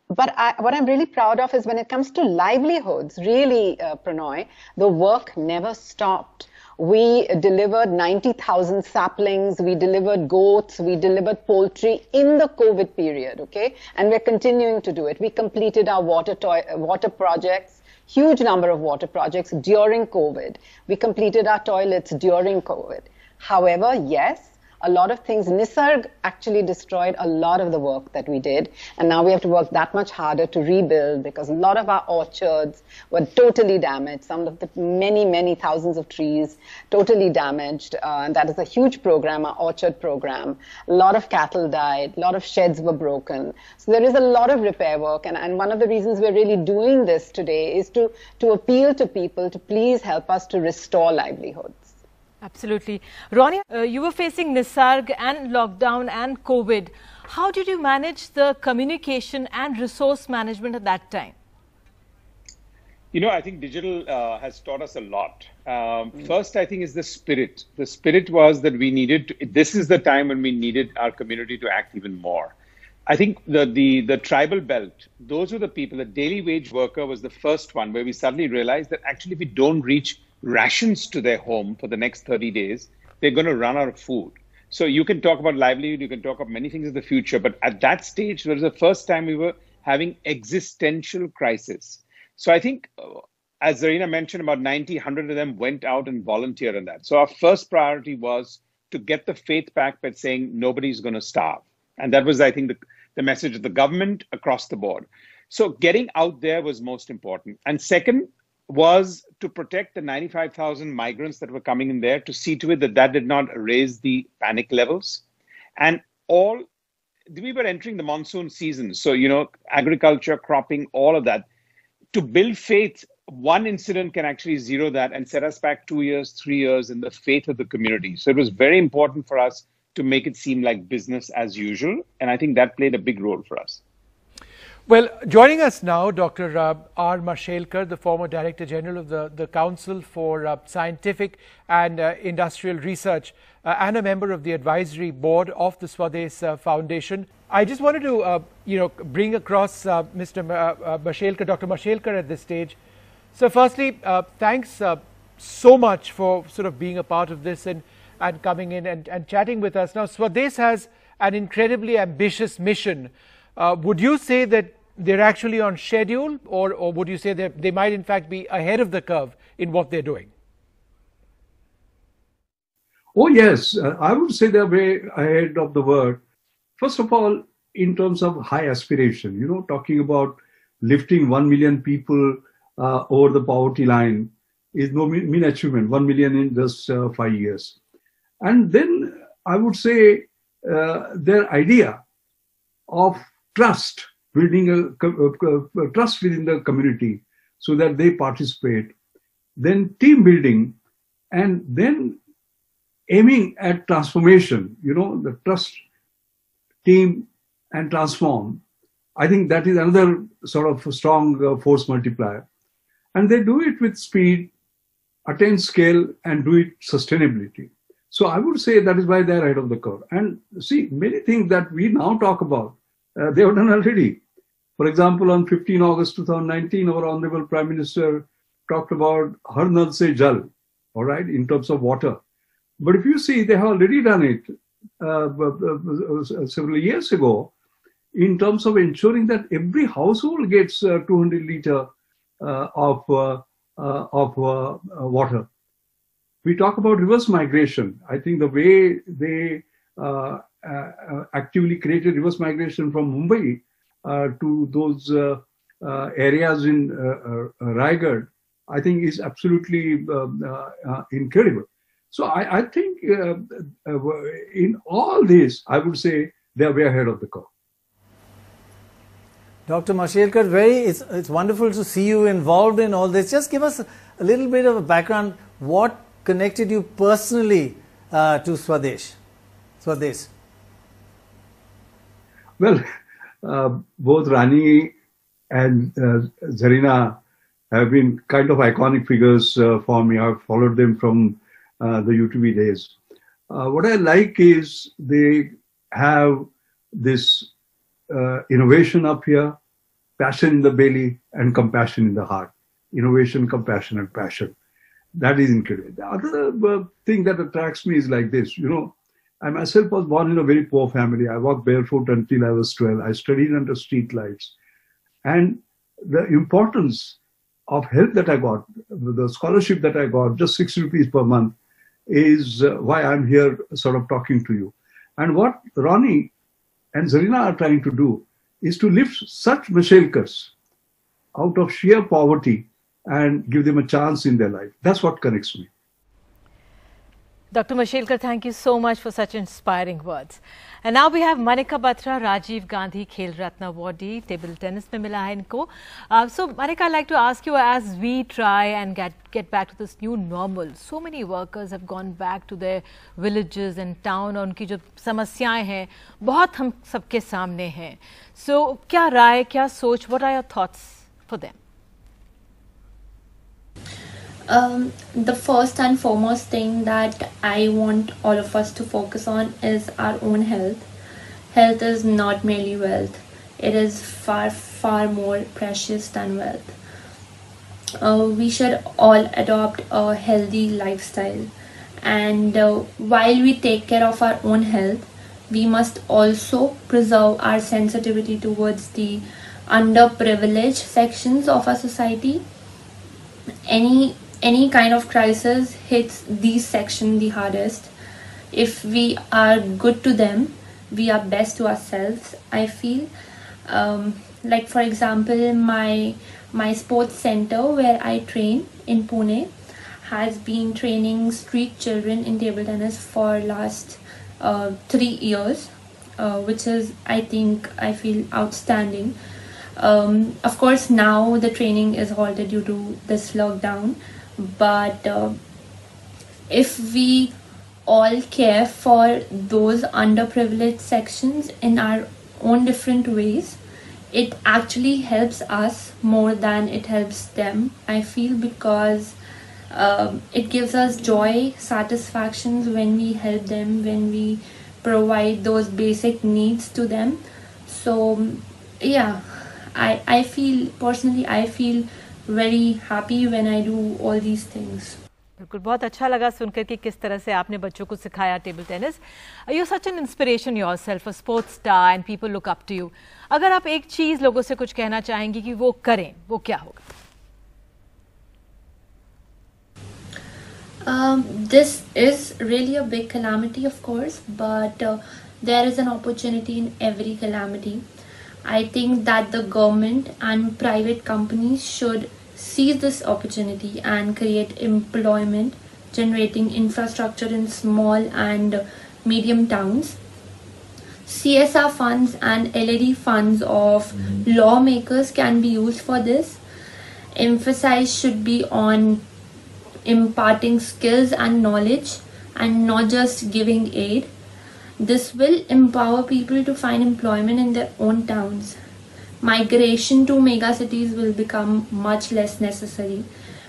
what I'm really proud of is when it comes to livelihoods, really, Pranoy, the work never stopped. We delivered 90,000 saplings, we delivered goats, we delivered poultry in the COVID period, okay? And we're continuing to do it. We completed our water projects, huge number of water projects during COVID. We completed our toilets during COVID. However, yes, a lot of things, Nisarg actually destroyed a lot of the work that we did. And now we have to work that much harder to rebuild, because a lot of our orchards were totally damaged. Some of the many, many thousands of trees totally damaged. And that is a huge program, our orchard program. A lot of cattle died, a lot of sheds were broken. So there is a lot of repair work. And one of the reasons we're really doing this today is to appeal to people to please help us to restore livelihoods. Absolutely. Ronnie, you were facing Nisarg and lockdown and COVID. How did you manage the communication and resource management at that time? You know, I think digital has taught us a lot. First, I think, is the spirit. The spirit was that we needed to, this is the time when we needed our community to act even more. I think the tribal belt, those were the people, the daily wage worker was the first one where we suddenly realized that actually if we don't reach rations to their home for the next 30 days, they're going to run out of food. So you can talk about livelihood, you can talk about many things in the future, but at that stage, it was the first time we were having existential crisis. So I think, as Zarina mentioned, about 90, 100 of them went out and volunteered on that. So our first priority was to get the faith back by saying nobody's going to starve. And that was, I think, the message of the government across the board. So getting out there was most important. And second was to protect the 95,000 migrants that were coming in there, to see to it that that did not raise the panic levels. And we were entering the monsoon season. So, you know, agriculture, cropping, all of that. To build faith, one incident can actually zero that and set us back 2 years, 3 years in the faith of the community. So it was very important for us to make it seem like business as usual. And I think that played a big role for us. Well, joining us now, Dr. R. Mashelkar, the former Director General of the Council for Scientific and Industrial Research and a member of the Advisory Board of the Swades Foundation. I just wanted to, bring across Mr. Mashelkar, Dr. Mashelkar at this stage. So firstly, thanks so much for sort of being a part of this and coming in and chatting with us. Now, Swades has an incredibly ambitious mission. Would you say that they're actually on schedule, or would you say that they might in fact be ahead of the curve in what they're doing? Oh yes, I would say they're way ahead of the world. First of all, in terms of high aspiration, you know, talking about lifting 1 million people over the poverty line is no mean achievement, 1 million in just 5 years. And then I would say their idea of trust, building a trust within the community so that they participate. then team building, and then aiming at transformation, the trust, team, and transform. I think that is another sort of strong force multiplier. And they do it with speed, attain scale, and do it sustainability. So I would say that is why they are ahead of the curve. And see, many things that we now talk about, they have done already. For example, on 15 August 2019, our Honorable Prime Minister talked about Har Nal Se Jal, all right, in terms of water. But if you see, they have already done it several years ago in terms of ensuring that every household gets 200 liter of water. We talk about reverse migration. I think the way they actively created reverse migration from Mumbai to those areas in Raigad, I think is absolutely incredible. So I think in all this, I would say they are way ahead of the curve. Dr. Mashelkar, it's wonderful to see you involved in all this. Just give us a little bit of a background. What connected you personally to Swades? Well, both Rani and Zarina have been kind of iconic figures for me. I've followed them from the UTV days. What I like is they have this innovation up here, passion in the belly, and compassion in the heart. Innovation, compassion, and passion. That is incredible. The other thing that attracts me is like this. I myself was born in a very poor family. I walked barefoot until I was 12. I studied under street lights. And the importance of help that I got, the scholarship that I got, just 6 rupees per month, is why I'm here sort of talking to you. And what Ronnie and Zarina are trying to do is to lift such Mashelkars out of sheer poverty and give them a chance in their life. That's what connects me. Dr. Mashelkar, thank you so much for such inspiring words. And now we have Manika Batra, Rajiv Gandhi Khel Ratna awardee, table tennis mein mila hai inko. So Manika, I'd like to ask you, as we try and get back to this new normal, so many workers have gone back to their villages and town, और उनकी जो समस्याएं हैं बहुत हम सबके सामने हैं. So क्या राय, क्या सोच, what are your thoughts for them? The first and foremost thing that I want all of us to focus on is our own health. Health is not merely wealth. It is far, far more precious than wealth. We should all adopt a healthy lifestyle. And while we take care of our own health, we must also preserve our sensitivity towards the underprivileged sections of our society. Any kind of crisis hits these sections the hardest. If we are good to them, we are best to ourselves, I feel. Like for example, my sports center where I train in Pune has been training street children in table tennis for last 3 years, which is, I feel outstanding. Of course, now the training is halted due to this lockdown, but if we all care for those underprivileged sections in our own different ways, it actually helps us more than it helps them, I feel, because it gives us joy, satisfactions when we help them, when we provide those basic needs to them. So yeah, I feel very happy when I do all these things. बिल्कुल, बहुत अच्छा लगा सुनकर कि किस तरह से आपने बच्चों को सिखाया table tennis. You're such an inspiration yourself, a sports star, and people look up to you. अगर आप एक चीज लोगों से कुछ कहना चाहेंगी कि वो करें, वो क्या होगा? This is really a big calamity, of course, but there is an opportunity in every calamity. I think that the government and private companies should seize this opportunity and create employment, generating infrastructure in small and medium towns. CSR funds and LED funds of lawmakers can be used for this. Emphasis should be on imparting skills and knowledge and not just giving aid. This will empower people to find employment in their own towns. Migration to megacities will become much less necessary.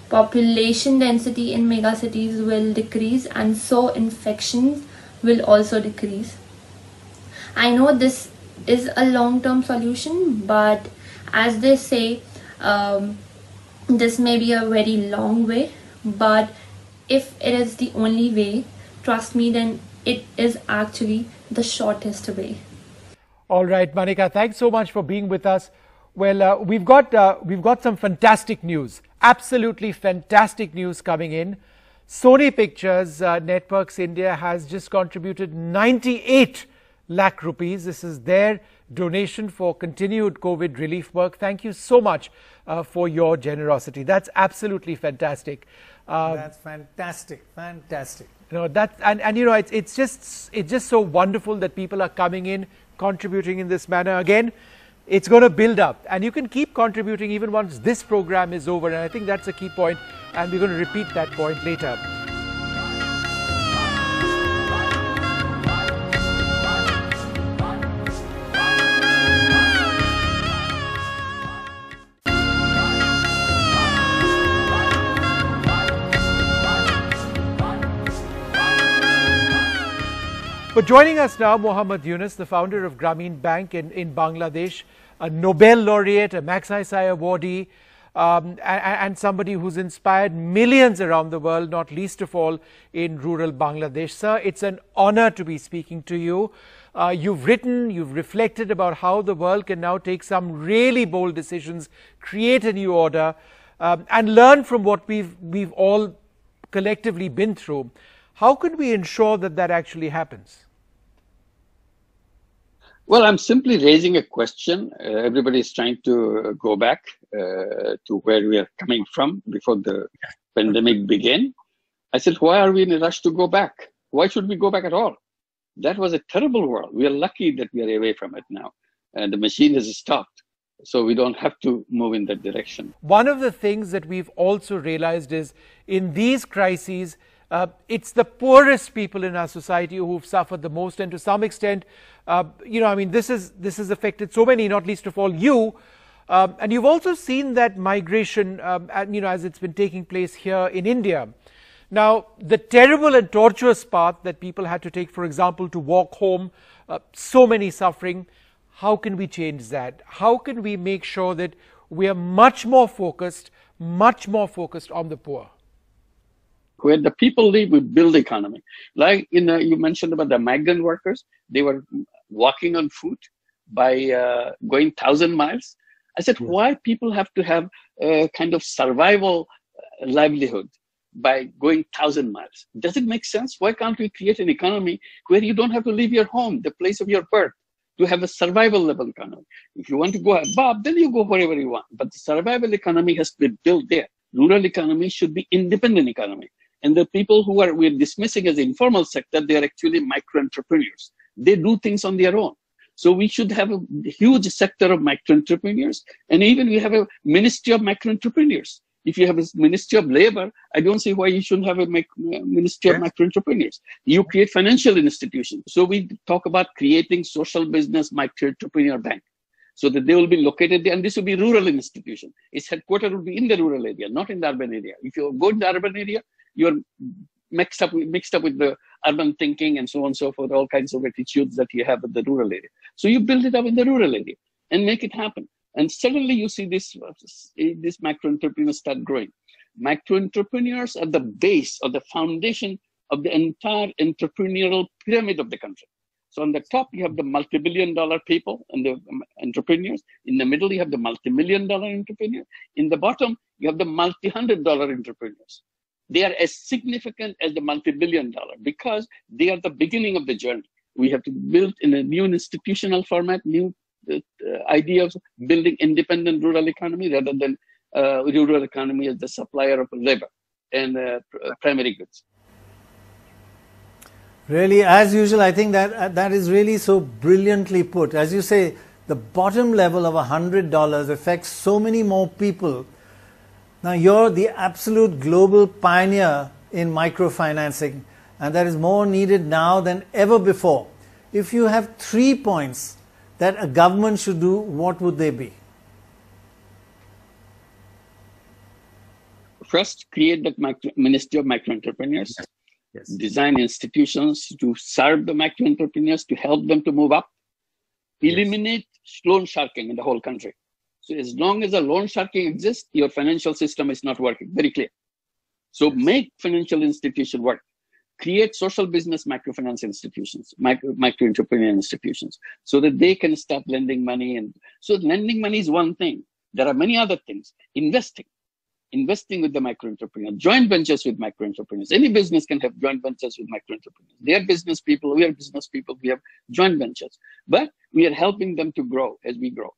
Population density in megacities will decrease, and so infections will also decrease. I know this is a long-term solution, but as they say, this may be a very long way, but if it is the only way, trust me, then it is actually the shortest way. All right, Manika, thanks so much for being with us. Well, we've got some fantastic news, absolutely fantastic news coming in. Sony Pictures Networks India has just contributed 98 lakh rupees. This is their donation for continued COVID relief work. Thank you so much for your generosity. That's absolutely fantastic. That's fantastic, fantastic. You know, and you know, it's just so wonderful that people are coming in, contributing in this manner. Again, it's going to build up, and you can keep contributing even once this program is over, and I think that's a key point, and we're going to repeat that point later. But joining us now, Mohammad Yunus, the founder of Grameen Bank in Bangladesh, a Nobel laureate, a Magsaysay awardee, and somebody who's inspired millions around the world, not least of all in rural Bangladesh. Sir, it's an honor to be speaking to you. You've written, you've reflected about how the world can now take some really bold decisions, create a new order, and learn from what we've all collectively been through. How can we ensure that that actually happens? Well, I'm simply raising a question. Everybody is trying to go back to where we are coming from before the pandemic began. I said, why are we in a rush to go back? Why should we go back at all? That was a terrible world. We are lucky that we are away from it now. And the machine has stopped. So we don't have to move in that direction. One of the things that we've also realized is in these crises, it's the poorest people in our society who've suffered the most, and to some extent, you know, I mean, this has affected so many, not least of all you. And you've also seen that migration, you know, as it's been taking place here in India. Now, the terrible and tortuous path that people had to take, for example, to walk home, so many suffering. How can we change that? How can we make sure that we are much more focused on the poor? Where the people live, we build economy. Like you mentioned about the migrant workers, they were walking on foot by going 1,000 miles. I said, why people have to have a kind of survival livelihood by going 1,000 miles? Does it make sense? Why can't we create an economy where you don't have to leave your home, the place of your birth, to have a survival level economy? If you want to go above, then you go wherever you want. But the survival economy has to be built there. Rural economy should be independent economy. And the people who we're dismissing as the informal sector, they are actually micro-entrepreneurs. They do things on their own. So we should have a huge sector of micro-entrepreneurs. And even we have a ministry of micro-entrepreneurs. If you have a ministry of labor, I don't see why you shouldn't have a ministry of micro-entrepreneurs. You create financial institutions. So we talk about creating social business micro-entrepreneur bank, so that they will be located there, and this will be rural institution. Its headquarters will be in the rural area, not in the urban area. If you go in the urban area, you're mixed up with the urban thinking and so on and so forth, all kinds of attitudes that you have in the rural area. So you build it up in the rural area and make it happen. And suddenly you see this micro-entrepreneurs start growing. Micro-entrepreneurs are the base or the foundation of the entire entrepreneurial pyramid of the country. So on the top, you have the multi-billion-dollar people and the entrepreneurs. In the middle, you have the multi-million-dollar entrepreneurs. In the bottom, you have the multi-hundred-dollar entrepreneurs. They are as significant as the multi-billion-dollar because they are the beginning of the journey. We have to build in a new institutional format, new idea of building independent rural economy rather than rural economy as the supplier of labor and primary goods. Really, as usual, I think that is really so brilliantly put. As you say, the bottom level of $100 affects so many more people. Now you're the absolute global pioneer in microfinancing, and that is more needed now than ever before. If you have 3 points that a government should do, what would they be? First, create that Ministry of Micro Entrepreneurs. Yes. Design institutions to serve the micro entrepreneurs, to help them to move up. Eliminate loan sharking in the whole country. So as long as a loan sharking exists, your financial system is not working. Very clear. So make financial institutions work. Create social business microfinance institutions, micro entrepreneur institutions, so that they can start lending money. And so lending money is one thing. There are many other things. Investing with the micro entrepreneur, joint ventures with micro entrepreneurs. Any business can have joint ventures with micro entrepreneurs. They are business people, we are business people, we have joint ventures. But we are helping them to grow as we grow.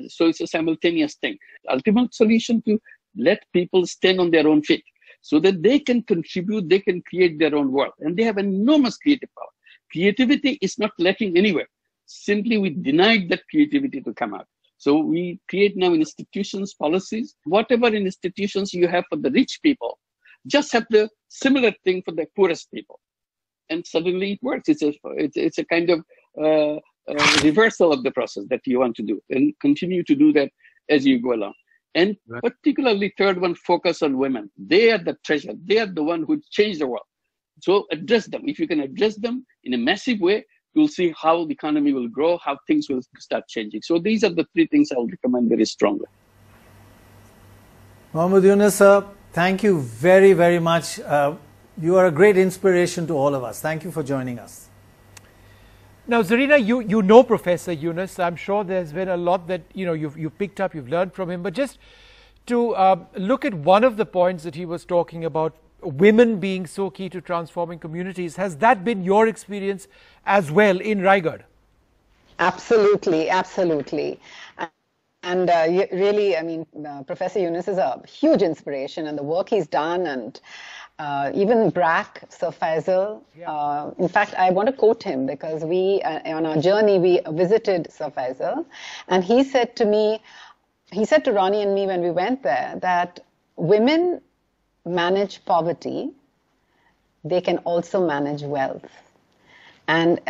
So it's a simultaneous thing. Ultimate solution to let people stand on their own feet so that they can contribute, they can create their own world. And they have enormous creative power. Creativity is not lacking anywhere. Simply we denied that creativity to come out. So we create now institutions, policies, whatever institutions you have for the rich people, just have the similar thing for the poorest people. And suddenly it works. It's a kind of reversal of the process that you want to do, and continue to do that as you go along. And particularly third one, focus on women. They are the treasure. They are the one who change the world. So address them. If you can address them in a massive way, you'll see how the economy will grow, how things will start changing. So these are the 3 things I would recommend very strongly. Mohammed Yunus, sir, thank you very, very much. You are a great inspiration to all of us. Thank you for joining us. Now, Zarina, you know Professor Yunus. I'm sure there's been a lot that you've picked up, you've learned from him. But just to look at one of the points that he was talking about, women being so key to transforming communities, has that been your experience as well in Raigad? Absolutely, absolutely. And really, I mean, Professor Yunus is a huge inspiration, and the work he's done, and even Brack, Sir Faisal. In fact, I want to quote him because we, on our journey, we visited Sir Faisal, and he said to me, he said to Ronnie and me when we went there that women manage poverty, they can also manage wealth. And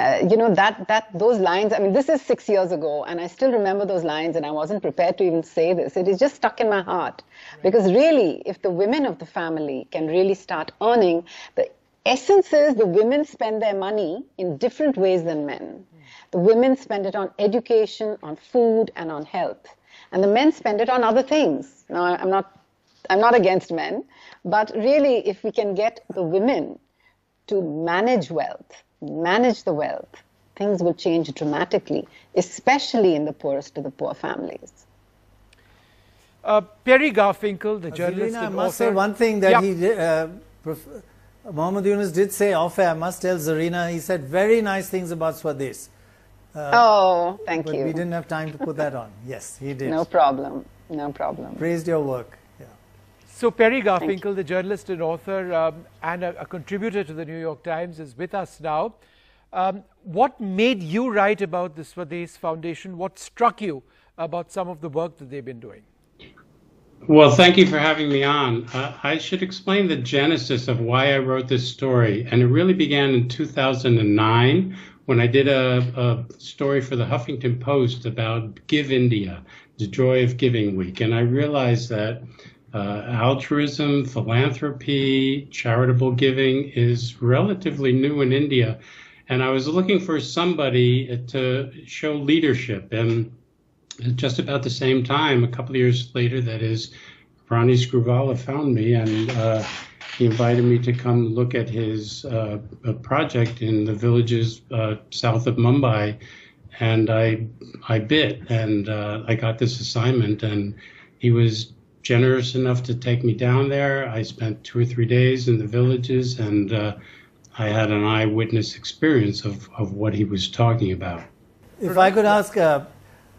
those lines, I mean, this is 6 years ago, and I still remember those lines, and I wasn't prepared to even say this. It is just stuck in my heart. Because really, if the women of the family can really start earning, the essence is the women spend their money in different ways than men. The women spend it on education, on food, and on health. And the men spend it on other things. Now, I'm not against men, but really, if we can get the women to manage wealth, manage the wealth, things will change dramatically, especially in the poorest of the poor families. Perry Garfinkel, the journalist and I must author. say one thing that he did, Mohammed Yunus did say off air. I must tell Zarina, he said very nice things about Swades. Thank you. We didn't have time to put that on. Yes, he did. No problem. No problem. Praised your work. So Perry Garfinkel, the journalist and author and a contributor to the New York Times, is with us now. What made you write about the Swades Foundation? What struck you about some of the work that they've been doing? Well, thank you for having me on. I should explain the genesis of why I wrote this story. And it really began in 2009 when I did a story for the Huffington Post about Give India, the Joy of Giving Week. And I realized that altruism, philanthropy, charitable giving is relatively new in India. And I was looking for somebody to show leadership. And just about the same time, a couple of years later, that is, Ronnie Screwvala found me, and he invited me to come look at his project in the villages south of Mumbai. And I bit, and I got this assignment, and he was generous enough to take me down there. I spent 2 or 3 days in the villages, and I had an eyewitness experience of what he was talking about. If I could ask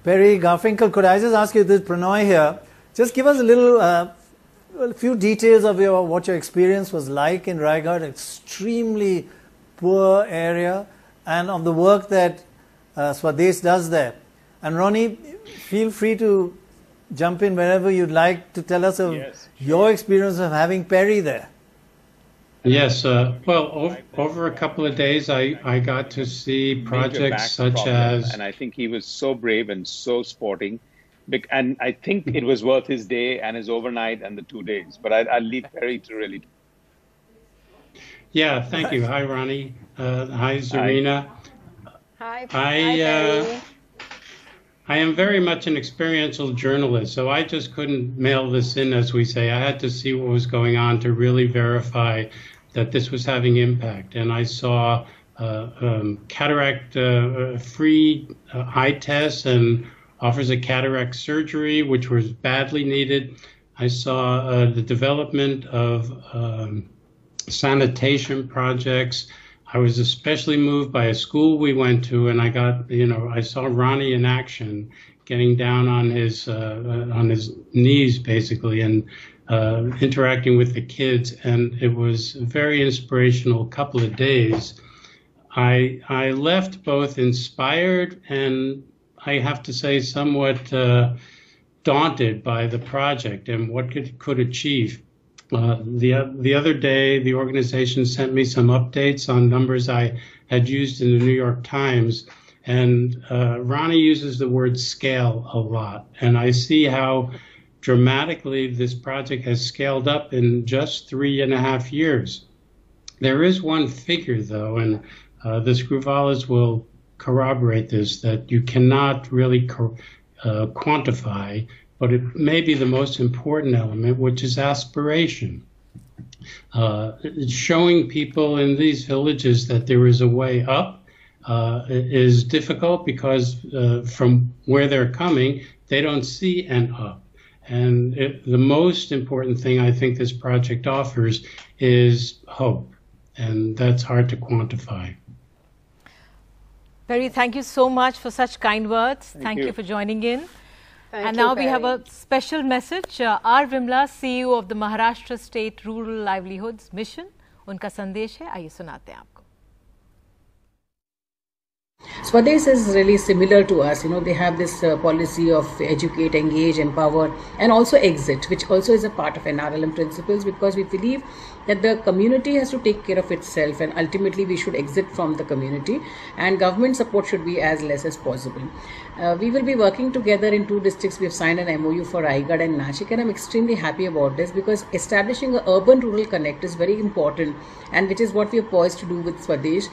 Perry Garfinkel, could I just ask you this, Pranoy here, just give us a little, a few details of what your experience was like in Raigad, extremely poor area, and of the work that Swades does there. And Ronnie, feel free to jump in wherever you'd like to tell us of your experience of having Perry there. Yes, well, over a couple of days, I got to see projects such as... And I think he was so brave and so sporting. And I think it was worth his day and his overnight and the 2 days. But I'll leave Perry to really... Yeah, thank you. Hi, Ronnie. Hi, Zarina. Hi. I am very much an experiential journalist, so I just couldn't mail this in, as we say. I had to see what was going on to really verify that this was having impact. And I saw cataract-free eye tests and offers of cataract surgery, which was badly needed. I saw the development of sanitation projects. I was especially moved by a school we went to, and I saw Ronnie in action, getting down on his knees basically, and interacting with the kids, and it was a very inspirational couple of days. I left both inspired and, I have to say, somewhat daunted by the project and what it could achieve. The other day, the organization sent me some updates on numbers I had used in the New York Times, and Ronnie uses the word scale a lot, and I see how dramatically this project has scaled up in just 3.5 years. There is one figure, though, and the Scruvalas will corroborate this, that you cannot really quantify, but it may be the most important element, which is aspiration. Showing people in these villages that there is a way up is difficult because from where they're coming, they don't see an up. And the most important thing I think this project offers is hope, and that's hard to quantify. Perry, thank you so much for such kind words. Thank you for joining in. And now we have a special message. R. Vimla, CEO of the Maharashtra State Rural Livelihoods Mission. उनका संदेश है, आइए सुनाते हैं आपको. Swades is really similar to us. They have this policy of educate, engage, empower, and also exit, which also is a part of NRLM principles, because we believe that the community has to take care of itself, and ultimately we should exit from the community, and government support should be as less as possible. We will be working together in 2 districts. We have signed an MOU for Raigad and Nashik, and I'm extremely happy about this, because establishing an urban-rural connect is very important, and which is what we are poised to do with Swades.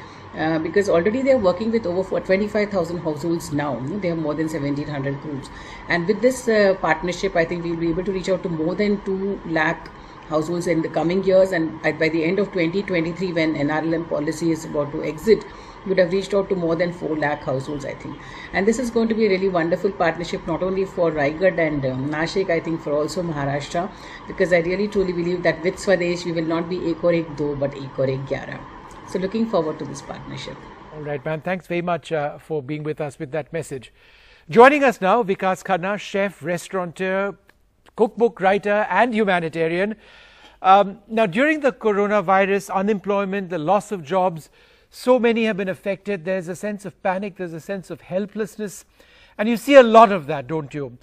Because already they are working with over 25,000 households now. They have more than 1,700 groups. And with this partnership, I think we will be able to reach out to more than 2 lakh households in the coming years. And by the end of 2023, when NRLM policy is about to exit, we would have reached out to more than 4 lakh households, I think. And this is going to be a really wonderful partnership, not only for Raigad and Nashik, I think for also Maharashtra, because I really truly believe that with Swades, we will not be ek aur ek do, but ek aur ek 11. So looking forward to this partnership. All right, ma'am. Thanks very much for being with us with that message. Joining us now, Vikas Khanna, chef, restaurateur, cookbook writer and humanitarian. Now, during the coronavirus, unemployment, the loss of jobs, so many have been affected. There's a sense of panic, there's a sense of helplessness. And you see a lot of that, don't you?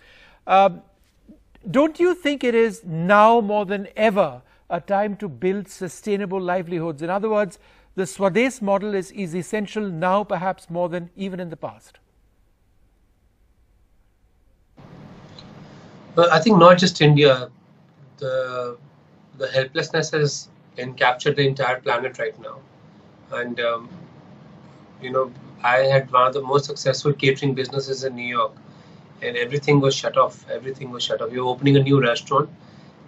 Don't you think it is now more than ever a time to build sustainable livelihoods? In other words, the Swades model is essential now, perhaps more than even in the past. Well, I think not just India. The helplessness has captured the entire planet right now. And, I had one of the most successful catering businesses in New York, and everything was shut off. Everything was shut off. We were opening a new restaurant.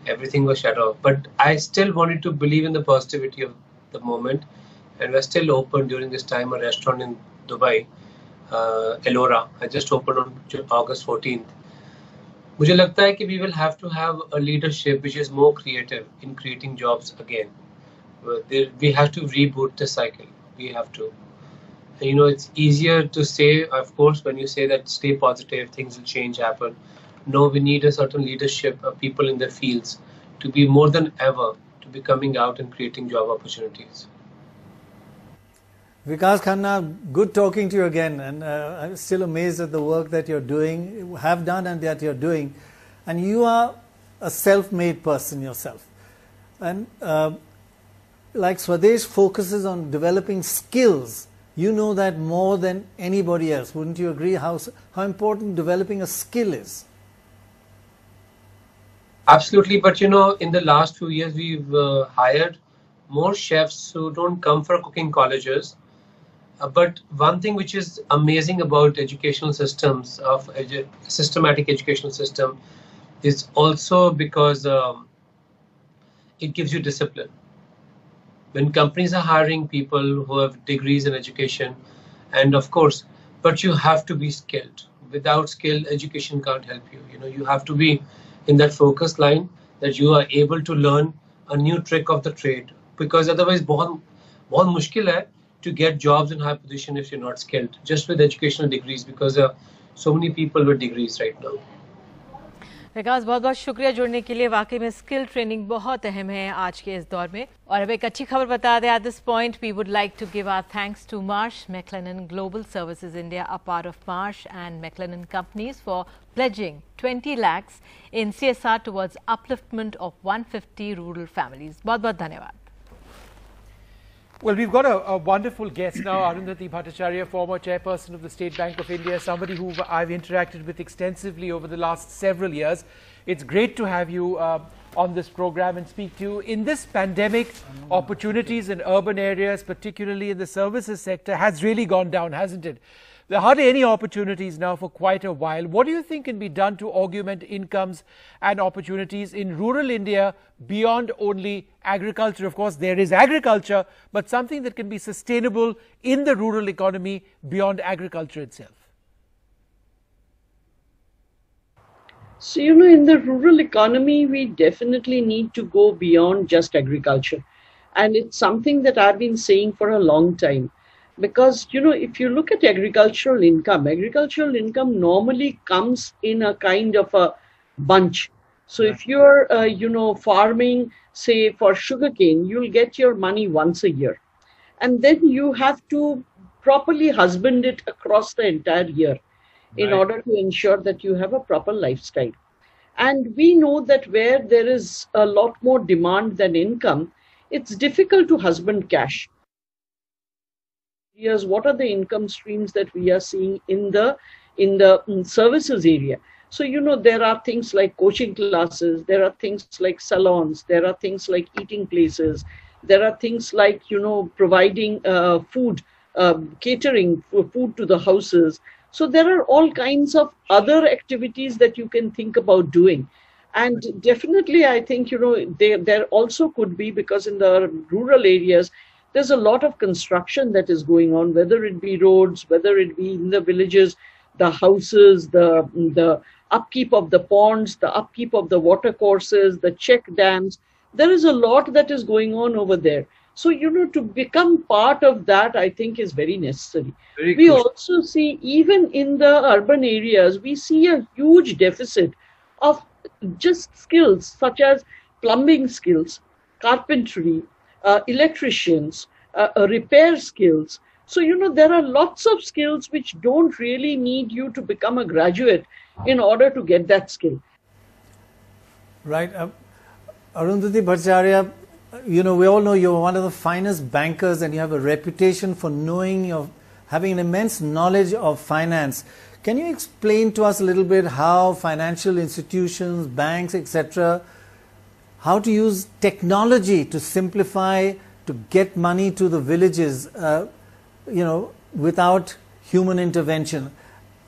Everything was shut off. But I still wanted to believe in the positivity of the moment. And we're still open during this time, a restaurant in Dubai, Elora. I just opened on August 14th. मुझे लगता है कि we will have to have a leadership which is more creative in creating jobs again. We have to reboot the cycle. We have to. And, it's easier to say, of course, when you say that stay positive, things will change, happen. No, we need a certain leadership of people in their fields to be more than ever to be coming out and creating job opportunities. Vikas Khanna, good talking to you again, and I'm still amazed at the work that you're doing, have done and that you're doing. and you are a self-made person yourself. And like Swades focuses on developing skills, you know that more than anybody else. Wouldn't you agree how important developing a skill is? Absolutely, but in the last few years, we've hired more chefs who don't come from cooking colleges. But one thing which is amazing about educational systems, of systematic educational system, is also because it gives you discipline. When companies are hiring people who have degrees in education, and of course, but you have to be skilled. Without skill, education can't help you. You have to be in that focus line that you are able to learn a new trick of the trade, because otherwise बहुत मुश्किल है to get jobs in high position if you're not skilled just with educational degrees, because there are so many people with degrees right now. विकास, बहुत बहुत शुक्रिया जुड़ने के लिए। वाकई में स्किल ट्रेनिंग बहुत अहम है आज के इस दौर में। और अब एक अच्छी खबर बता दें, at this point we would like to give our thanks to Marsh McLennan Global Services India, a part of Marsh and McLennan companies, for pledging 20 lakhs in CSR towards upliftment of 150 rural families. बहुत बहुत धन्यवाद। Well, we've got a wonderful guest now, Arundhati Bhattacharya, former chairperson of the State Bank of India, somebody who I've interacted with extensively over the last several years. It's great to have you on this program and speak to you. In this pandemic, opportunities in urban areas, particularly in the services sector, has really gone down, hasn't it? There are hardly any opportunities now for quite a while. What do you think can be done to augment incomes and opportunities in rural India beyond only agriculture? Of course, there is agriculture, but something that can be sustainable in the rural economy beyond agriculture itself. So, in the rural economy, we definitely need to go beyond just agriculture. And it's something that I've been saying for a long time. Because, if you look at agricultural income normally comes in a kind of a bunch. So if you're, farming, say, for sugarcane, you'll get your money once a year. And then you have to properly husband it across the entire year in order to ensure that you have a proper lifestyle. And we know that where there is a lot more demand than income, it's difficult to husband cash. What are the income streams that we are seeing in the services area? So, there are things like coaching classes, there are things like salons, there are things like eating places, there are things like, providing food, catering food to the houses. So there are all kinds of other activities that you can think about doing. And definitely, I think, there also could be, because in the rural areas, there's a lot of construction that is going on, whether it be roads, whether it be in the villages, the houses, the upkeep of the ponds, the upkeep of the water courses, the check dams. There is a lot that is going on over there. So, to become part of that, I think is very necessary. We also see, even in the urban areas, we see a huge deficit of just skills such as plumbing skills, carpentry, electricians, repair skills. So, there are lots of skills which don't really need you to become a graduate in order to get that skill. Right. Arundhati Bhattacharya, we all know you're one of the finest bankers and you have a reputation for having an immense knowledge of finance. Can you explain to us a little bit how financial institutions, banks, etc., how to use technology to simplify, to get money to the villages, without human intervention?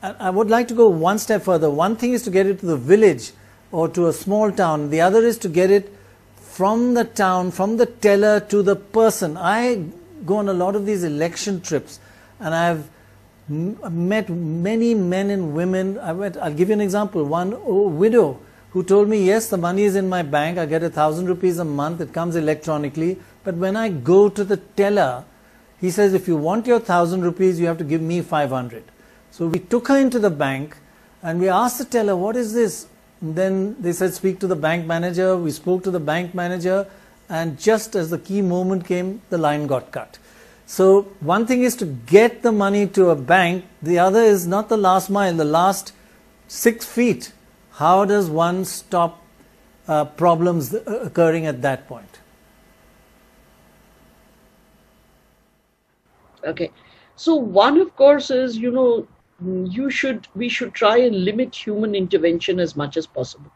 I would like to go one step further. One thing is to get it to the village or to a small town. The other is to get it from the town, from the teller to the person. I go on a lot of these election trips and I've met many men and women. I'll give you an example. One widow who told me, yes, the money is in my bank, I get 1,000 rupees a month, it comes electronically, but when I go to the teller, he says, if you want your 1,000 rupees, you have to give me 500. So we took her into the bank and we asked the teller, what is this? And then they said, speak to the bank manager. We spoke to the bank manager, and just as the key moment came, the line got cut. So one thing is to get the money to a bank, the other is not the last mile, the last 6 feet. how does one stop problems occurring at that point? Okay. So one, of course, is, we should try and limit human intervention as much as possible.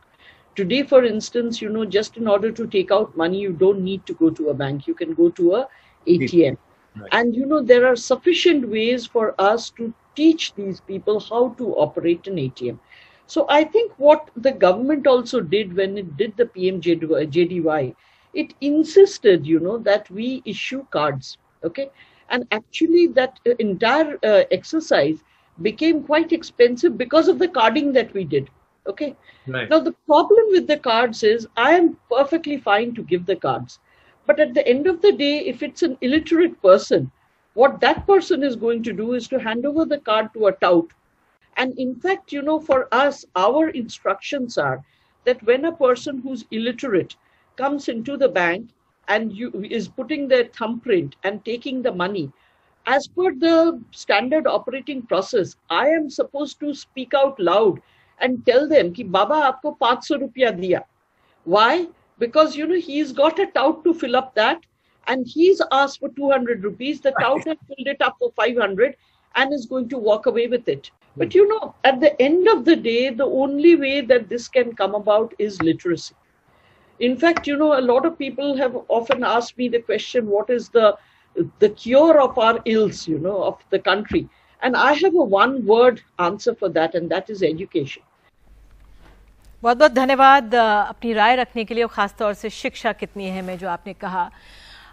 Today, for instance, just in order to take out money, you don't need to go to a bank. You can go to a ATM. Right. And, there are sufficient ways for us to teach these people how to operate an ATM. So I think what the government also did when it did the PMJDY, it insisted, that we issue cards. Okay. And actually that entire exercise became quite expensive because of the carding that we did. Okay. Right. Now, the problem with the cards is I am perfectly fine to give the cards. But at the end of the day, if it's an illiterate person, what that person is going to do is to hand over the card to a tout. And in fact, for us, our instructions are that when a person who's illiterate comes into the bank and is putting their thumbprint and taking the money, as per the standard operating process, I am supposed to speak out loud and tell them ki Baba aapko 500 rupiya diya. Why? Because he's got a tout to fill up that, and he's asked for 200 rupees. The tout has filled it up for 500 and is going to walk away with it. But at the end of the day, the only way that this can come about is literacy. In fact, a lot of people have often asked me the question, what is the cure of our ills, of the country? And I have a one-word answer for that, and that is education. बहुत बहुत धन्यवाद अपनी राय रखने के लिए, और ख़ास तौर से शिक्षा कितनी अहम है जो आपने कहा।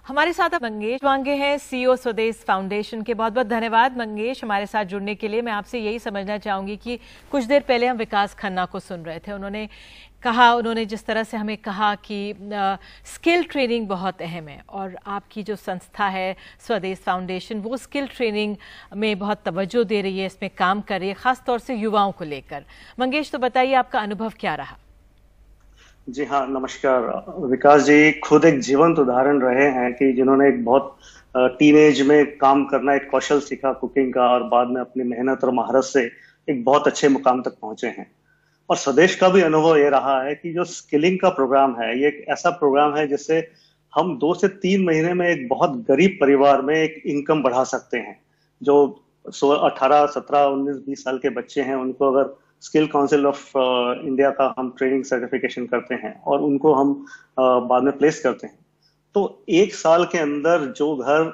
हमारे साथ अब मंगेश वांगे हैं, CEO स्वदेश फाउंडेशन के। बहुत बहुत धन्यवाद मंगेश हमारे साथ जुड़ने के लिए। मैं आपसे यही समझना चाहूँगी कि कुछ देर पहले हम विकास खन्ना को सुन रहे थे, उन्होंने जिस तरह से हमें कहा कि स्किल ट्रेनिंग बहुत अहम है, और आपकी जो संस्था है स्वदेश फाउंडेशन वो स्किल ट्रेनिंग में बहुत तवज्जो दे रही है, इसमें काम कर रही है, ख़ास तौर से युवाओं को लेकर। मंगेश, तो बताइए आपका अनुभव क्या रहा? जी हाँ, नमस्कार। विकास जी खुद एक जीवंत उदाहरण रहे हैं कि जिन्होंने एक बहुत टीनेज में काम करना, एक कौशल सीखा कुकिंग का, और बाद में अपनी मेहनत और महारत से एक बहुत अच्छे मुकाम तक पहुंचे हैं। और स्वदेश का भी अनुभव ये रहा है कि जो स्किलिंग का प्रोग्राम है, ये एक ऐसा प्रोग्राम है जिससे हम 2 से 3 महीने में एक बहुत गरीब परिवार में एक इनकम बढ़ा सकते हैं। जो 18, 17, 19, 20 साल के बच्चे हैं, उनको अगर स्किल काउंसिल ऑफ इंडिया का हम ट्रेनिंग सर्टिफिकेशन करते हैं और उनको हम बाद में प्लेस करते हैं, तो 1 साल के अंदर जो घर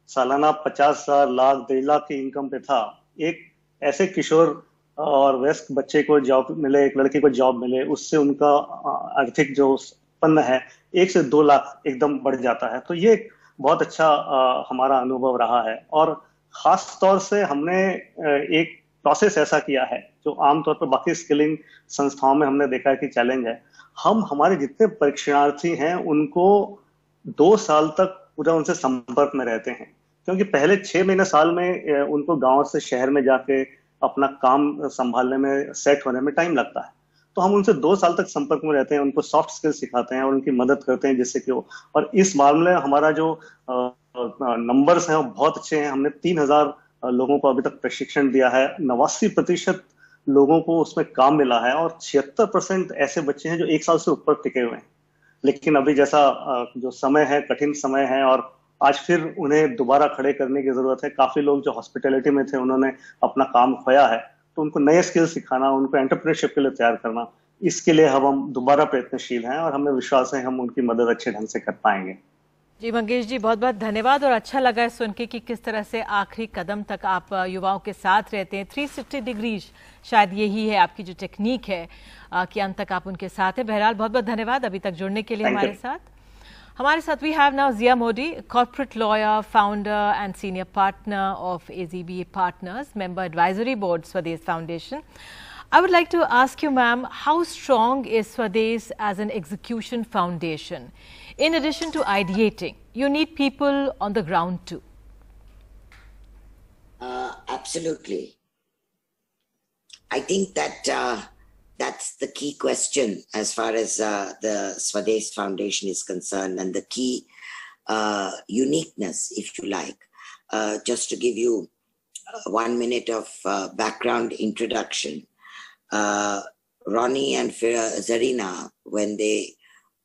सालाना 50,000, लाख, 1.5 लाख की इनकम पे था, एक ऐसे किशोर और वयस्क बच्चे को जॉब मिले, एक लड़की को जॉब मिले, उससे उनका आर्थिक जो उत्पन्न है 1 से 2 लाख एकदम बढ़ जाता है। तो ये बहुत अच्छा हमारा अनुभव रहा है। और खास तौर से हमने एक प्रोसेस ऐसा किया है जो आमतौर पर बाकी स्किलिंग संस्थाओं में हमने देखा है कि चैलेंज है। हम हमारे जितने परीक्षार्थी हैं उनको 2 साल तक पूरा उनसे संपर्क में रहते हैं, क्योंकि पहले 6 महीने साल में उनको गांव से शहर में जाके अपना काम संभालने में, सेट होने में टाइम लगता है। तो हम उनसे 2 साल तक संपर्क में रहते हैं, उनको सॉफ्ट स्किल्स सिखाते हैं और उनकी मदद करते हैं जिससे कि वो, और इस मामले में हमारा जो नंबर्स हैं वो बहुत अच्छे हैं। हमने 3,000 लोगों को अभी तक प्रशिक्षण दिया है, 89% लोगों को उसमें काम मिला है, और 76% ऐसे बच्चे हैं जो 1 साल से ऊपर टिके हुए हैं। लेकिन अभी जैसा जो समय है, कठिन समय है, और आज फिर उन्हें दोबारा खड़े करने की जरूरत है। काफी लोग जो हॉस्पिटैलिटी में थे उन्होंने अपना काम खोया है, तो उनको नए स्किल सिखाना, उनको एंटरप्रेन्योरशिप के लिए तैयार करना, इसके लिए हम दोबारा प्रयत्नशील हैं, और हमें विश्वास है हम उनकी मदद अच्छे ढंग से कर पाएंगे। जी मंगेश जी, बहुत बहुत धन्यवाद, और अच्छा लगा है सुन के कि किस तरह से आखिरी कदम तक आप युवाओं के साथ रहते हैं। 360 डिग्रीज शायद यही है आपकी जो टेक्निक है कि अंत तक आप उनके साथ हैं। बहरहाल बहुत बहुत धन्यवाद अभी तक जुड़ने के लिए हमारे साथ। हमारे साथ we have now Zia Modi, corporate lawyer, founder and senior partner of AZBA Partners, member advisory board Swades Foundation. I would like to ask you, ma'am, how strong is Swades as an execution foundation? In addition to ideating, you need people on the ground too. Absolutely. I think that that's the key question as far as the Swades Foundation is concerned, and the key uniqueness, if you like. Just to give you 1 minute of background introduction. Ronnie and Zarina, when they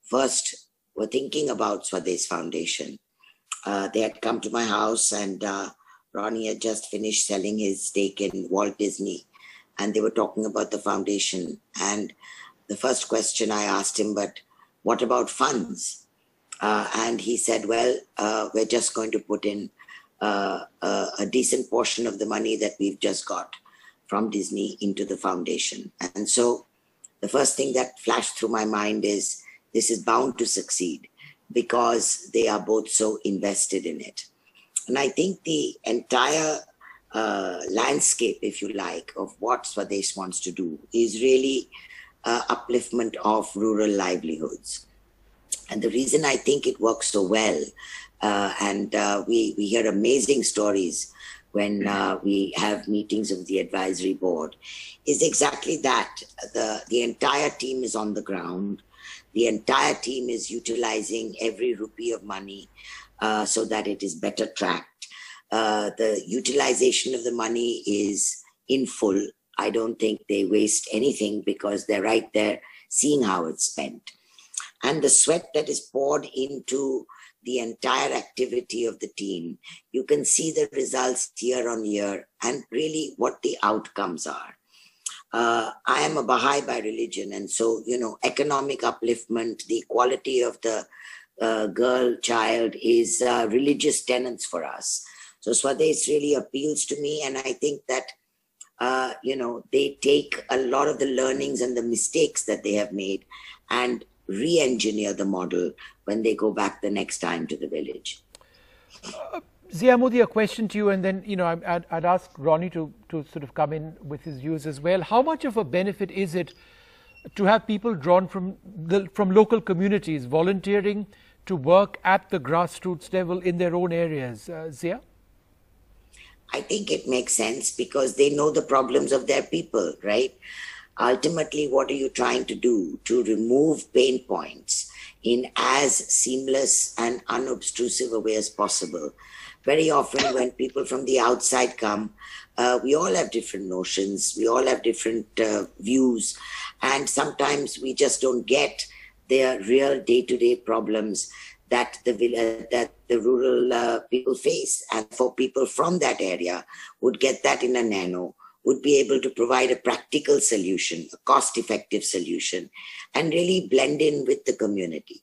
first were thinking about Swades Foundation, they had come to my house, and Ronnie had just finished selling his stake in Walt Disney, and they were talking about the foundation. And the first question I asked him, but what about funds? And he said, well, we're just going to put in a decent portion of the money that we've just got from Disney into the foundation. And so the first thing that flashed through my mind is this is bound to succeed because they are both so invested in it. And I think the entire landscape, if you like, of what Swades wants to do is really upliftment of rural livelihoods. And the reason I think it works so well, and we hear amazing stories when we have meetings of the advisory board, is exactly that. The entire team is on the ground. The entire team is utilizing every rupee of money so that it is better tracked. The utilization of the money is in full. I don't think they waste anything because they're right there seeing how it's spent. And the sweat that is poured into the entire activity of the team, you can see the results year on year and really what the outcomes are. I am a Baha'i by religion, and so, you know, economic upliftment, the equality of the girl child is religious tenets for us. So Swades really appeals to me, and I think that, you know, they take a lot of the learnings and the mistakes that they have made and re-engineer the model when they go back the next time to the village. Zia Modi, a question to you, and then, you know, I'd ask Ronnie to sort of come in with his views as well. How much of a benefit is it to have people drawn from local communities volunteering to work at the grassroots level in their own areas? Zia? I think it makes sense because they know the problems of their people, right? Ultimately, what are you trying to do? To remove pain points in as seamless and unobtrusive a way as possible. Very often when people from the outside come, we all have different notions, we all have different views, and sometimes we just don't get their real day-to-day problems that the rural people face. And for people from that area would get that in a nano, would be able to provide a practical solution, a cost-effective solution, and really blend in with the community.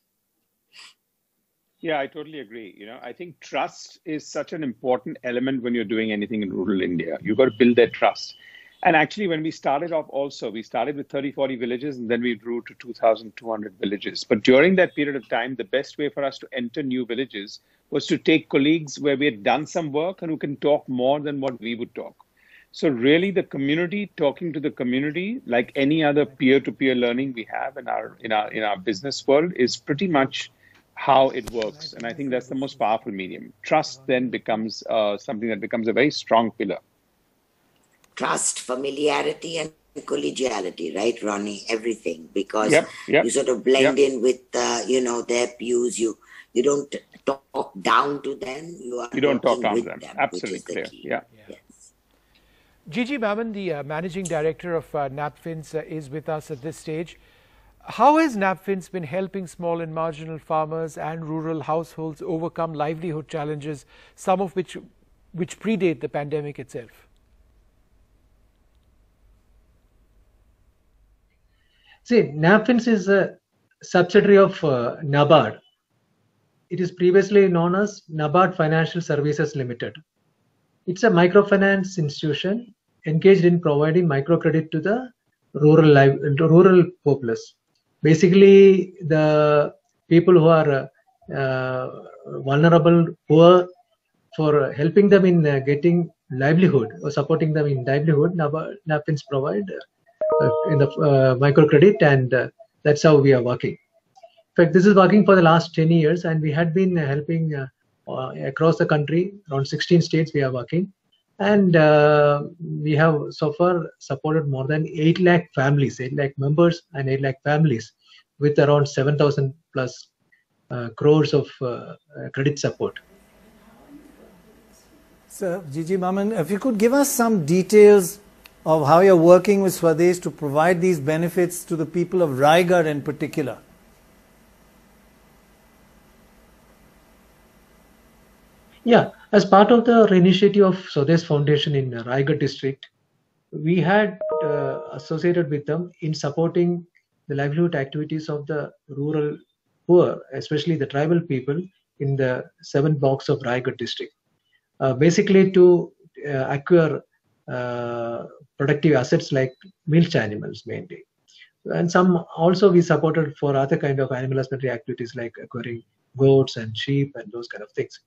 Yeah, I totally agree. You know, I think trust is such an important element when you're doing anything in rural India. You've got to build that trust. And actually, when we started off also, we started with 30, 40 villages, and then we grew to 2,200 villages. But during that period of time, the best way for us to enter new villages was to take colleagues where we had done some work and who can talk more than what we would talk. So really the community talking to the community, like any other peer-to-peer learning we have in our business world, is pretty much how it works. And I think that's the most powerful medium. Trust then becomes something that becomes a very strong pillar. Trust, familiarity, and collegiality, right, Ronnie? Everything, because you sort of blend in with, you know, their views. You don't talk down to them. You don't talk down to them. Absolutely clear. Yeah. Gigi Mammon, the Managing Director of NAPFINS, is with us at this stage. How has NAPFINS been helping small and marginal farmers and rural households overcome livelihood challenges, some of which predate the pandemic itself? See, NAPFINS is a subsidiary of NABARD. It is previously known as NABARD Financial Services Limited. It's a microfinance institution engaged in providing microcredit to the rural populace. Basically, the people who are vulnerable, poor, for helping them in getting livelihood or supporting them in livelihood, NAPFINS provide in the microcredit, and that's how we are working. In fact, this is working for the last 10 years, and we had been helping across the country, around 16 states we are working. And we have so far supported more than 8 lakh families, 8 lakh members and 8 lakh families with around 7,000 plus crores of credit support. So, Gigi Mammon, if you could give us some details of how you're working with Swades to provide these benefits to the people of Raigad in particular? Yeah, as part of the initiative of Swades Foundation in Raigad district, we had associated with them in supporting the livelihood activities of the rural poor, especially the tribal people in the 7 blocks of Raigad district. Basically to acquire productive assets like milch animals mainly. And some also we supported for other kind of animal husbandry activities like acquiring goats and sheep and those kind of things.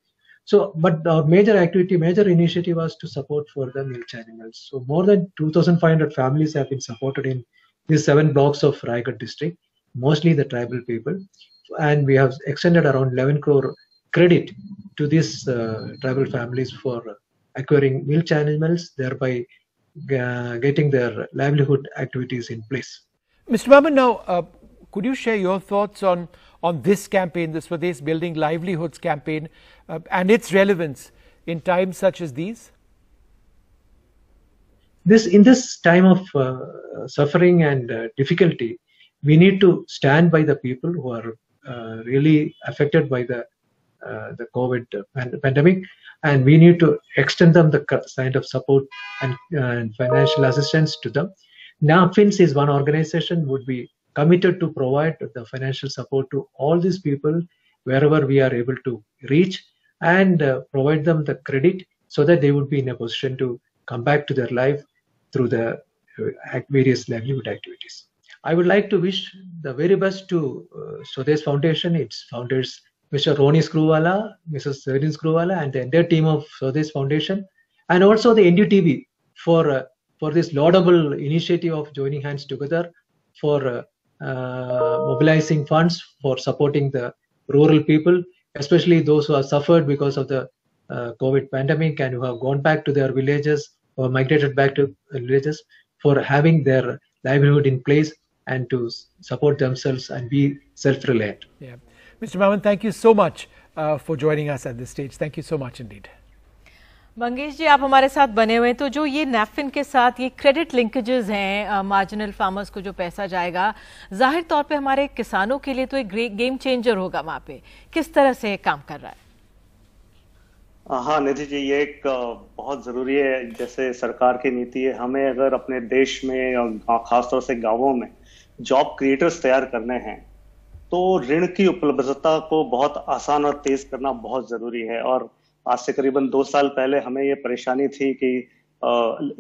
So, but our major initiative was to support for the milch animals. So more than 2,500 families have been supported in these 7 blocks of Raigad district, mostly the tribal people. And we have extended around 11 crore credit to these tribal families for acquiring milch animals, thereby getting their livelihood activities in place. Mr. Maman, now, could you share your thoughts on this campaign, the Swades Building Livelihoods campaign, and its relevance in times such as these? In this time of suffering and difficulty, we need to stand by the people who are really affected by the COVID pandemic, and we need to extend them the kind of support and financial assistance to them. NAFINS is one organization would be committed to provide the financial support to all these people wherever we are able to reach, and provide them the credit so that they would be in a position to come back to their life through the various livelihood activities. I would like to wish the very best to Swades Foundation, its founders, Mr. Roni Screwvala, Mrs. Serin Screwvala, and the entire team of Swades Foundation, and also the NDTV for this laudable initiative of joining hands together for mobilizing funds for supporting the rural people, especially those who have suffered because of the COVID pandemic and who have gone back to their villages or migrated back to villages, for having their livelihood in place and to support themselves and be self-reliant. Yeah. Mr. Maman, thank you so much for joining us at this stage. Thank you so much indeed. Mangesh ji, आप हमारे साथ बने हुए हैं, तो जो ये नैफिन के साथ ये क्रेडिट लिंकेजेस हैं, मार्जिनल फार्मर्स को जो पैसा जाएगा, जाहिर तौर पे हमारे किसानों के लिए तो एक गेम चेंजर होगा वहाँ पे। किस तरह से काम कर रहा है? हाँ निधि जी, ये एक बहुत जरूरी है। जैसे सरकार की नीति है, हमें अगर अपने देश में और खासतौर से गांवों में जॉब क्रिएटर्स तैयार करने हैं, तो ऋण की उपलब्धता को बहुत आसान और तेज करना बहुत जरूरी है। और आज से करीबन 2 साल पहले हमें ये परेशानी थी कि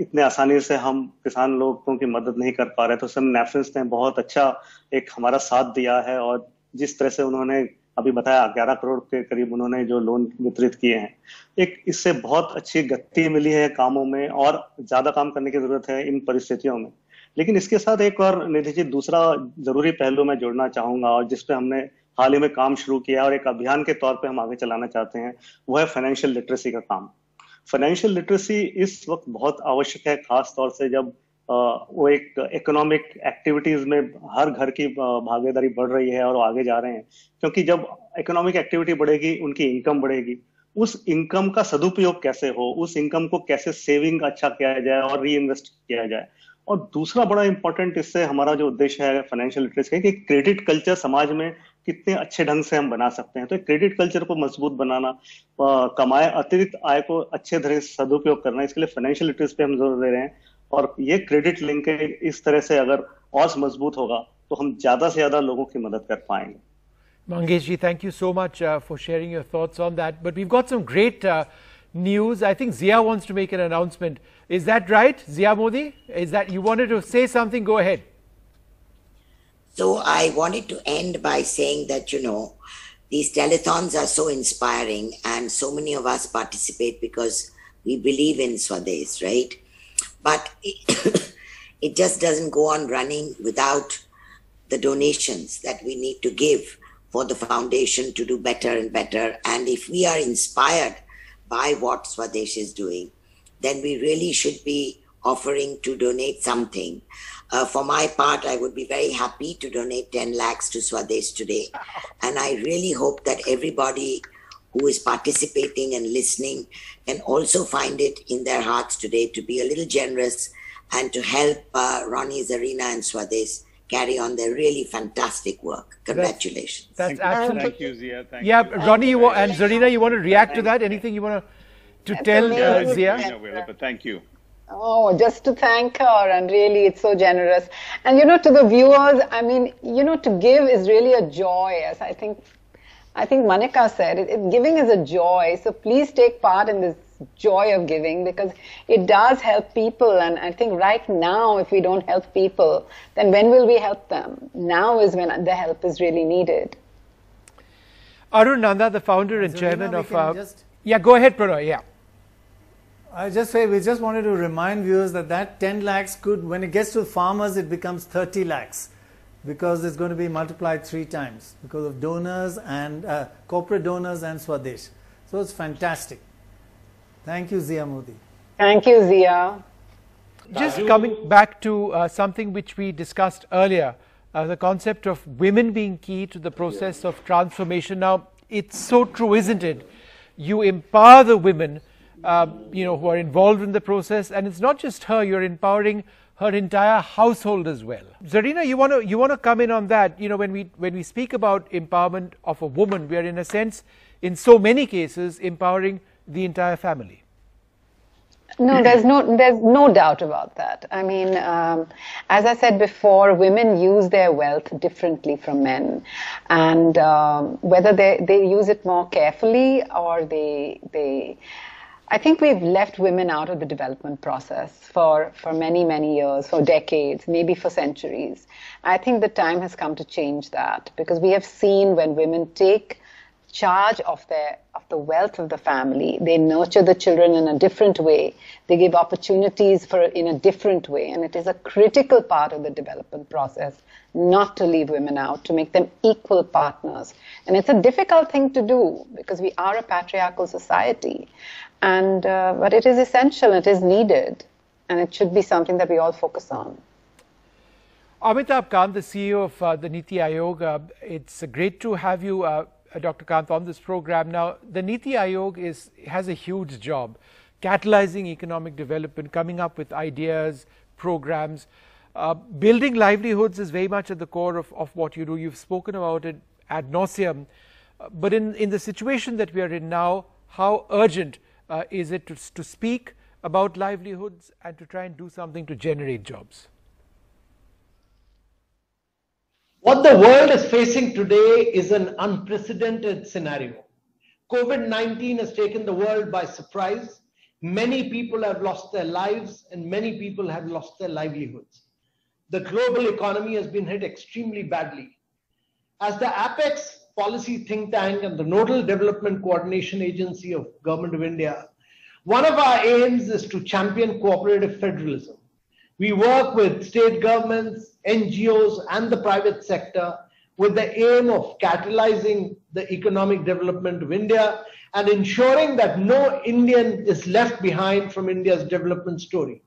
इतने आसानी से हम किसान लोगों की मदद नहीं कर पा रहे, तो सब नैफिन्स ने बहुत अच्छा एक हमारा साथ दिया है। और जिस तरह से उन्होंने अभी बताया 11 करोड़ के करीब उन्होंने जो लोन वितरित किए हैं, एक इससे बहुत अच्छी गति मिली है कामों में, और ज्यादा काम करने की जरूरत है इन परिस्थितियों में। लेकिन इसके साथ एक और निधि जी दूसरा जरूरी पहलू मैं जोड़ना चाहूंगा, और जिसपे हमने हाल ही में काम शुरू किया और एक अभियान के तौर पे हम आगे चलाना चाहते हैं, वो है फाइनेंशियल लिटरेसी का काम। फाइनेंशियल लिटरेसी इस वक्त बहुत आवश्यक है, खास तौर से जब वो एक इकोनॉमिक एक्टिविटीज में हर घर की भागीदारी बढ़ रही है और वो आगे जा रहे हैं। क्योंकि जब इकोनॉमिक एक्टिविटी बढ़ेगी, उनकी इनकम बढ़ेगी, उस इनकम का सदुपयोग कैसे हो, उस इनकम को कैसे सेविंग अच्छा किया जाए और री इन्वेस्ट किया जाए। और दूसरा बड़ा इंपॉर्टेंट इससे हमारा जो उद्देश्य है फाइनेंशियल लिटरेसी है कि क्रेडिट कल्चर समाज में कितने अच्छे ढंग से हम बना सकते हैं। तो क्रेडिट कल्चर को मजबूत बनाना, कमाए अतिरिक्त आय को अच्छे तरह से सदुपयोग करना, इसके लिए फाइनेंशियल लिटरेसी पे हम जोर दे रहे हैं। और ये क्रेडिट लिंकेज इस तरह से अगर और मजबूत होगा तो हम ज्यादा से ज्यादा लोगों की मदद कर पाएंगे। Mangesh ji, thank you so much for sharing your thoughts on that. But we've got some great news. I think Zia wants to make an announcement. Is that right, Zia Modi? Is that you wanted to say something? Go ahead. So I wanted to end by saying that, you know, these telethons are so inspiring and so many of us participate because we believe in Swades, right? But it just doesn't go on running without the donations that we need to give for the foundation to do better and better. And if we are inspired by what Swades is doing, then we really should be offering to donate something. For my part, I would be very happy to donate 10 lakhs to Swades today. And I really hope that everybody who is participating and listening can also find it in their hearts today to be a little generous and to help Ronnie, Zarina and Swades carry on their really fantastic work. Congratulations. That's absolutely. Thank you, Zia. Thank yeah, you. Ronnie and Zarina, you want to react to that? Anything you want to tell Zia? But thank you. Oh, just to thank her, and really it's so generous. And to the viewers, I mean, to give is really a joy, as I think Manika said, giving is a joy. So please take part in this joy of giving, because it does help people. And I think right now, if we don't help people, then when will we help them? Now is when the help is really needed. Arun Nanda, the founder and chairman of... yeah, go ahead, Pranoy. Yeah. I just say, we just wanted to remind viewers that 10 lakhs could, when it gets to farmers, it becomes 30 lakhs. Because it's going to be multiplied 3 times because of donors and corporate donors and Swades. So it's fantastic. Thank you, Zia Modi. Thank you, Zia. Just coming back to something which we discussed earlier, the concept of women being key to the process of transformation. Now, it's so true, isn't it? You empower the women, who are involved in the process, and it's not just her. You're empowering her entire household as well. Zarina, you want to come in on that? When we speak about empowerment of a woman, we are in a sense, in so many cases, empowering the entire family. No, there's no doubt about that. I mean, as I said before, women use their wealth differently from men, and whether they use it more carefully or I think we've left women out of the development process for many, many years, for decades, maybe for centuries. I think the time has come to change that, because we have seen when women take charge of the wealth of the family, they nurture the children in a different way, they give opportunities in a different way, and it is a critical part of the development process not to leave women out, to make them equal partners. And it's a difficult thing to do, because we are a patriarchal society. And but it is essential, it is needed, and it should be something that we all focus on. Amitabh Kant, the CEO of the Niti Aayog, it's great to have you, Dr. Kant, on this program. Now, the Niti Aayog has a huge job, catalyzing economic development, coming up with ideas, programs. Building livelihoods is very much at the core of what you do. You've spoken about it ad nauseum. But in the situation that we are in now, how urgent is it to speak about livelihoods and to try and do something to generate jobs? What the world is facing today is an unprecedented scenario. COVID-19 has taken the world by surprise. Many people have lost their lives and many people have lost their livelihoods. The global economy has been hit extremely badly. As the Apex policy think tank and the nodal development coordination agency of Government of India, one of our aims is to champion cooperative federalism. We work with state governments, NGOs and the private sector with the aim of catalyzing the economic development of India and ensuring that no Indian is left behind from India's development story.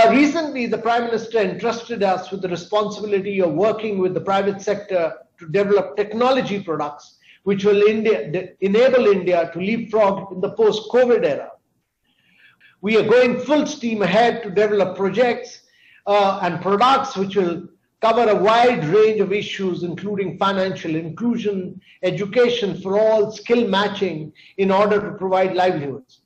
Recently, the Prime Minister entrusted us with the responsibility of working with the private sector to develop technology products which will enable India to leapfrog in the post-COVID era. We are going full steam ahead to develop projects and products which will cover a wide range of issues, including financial inclusion, education for all, skill matching, in order to provide livelihoods.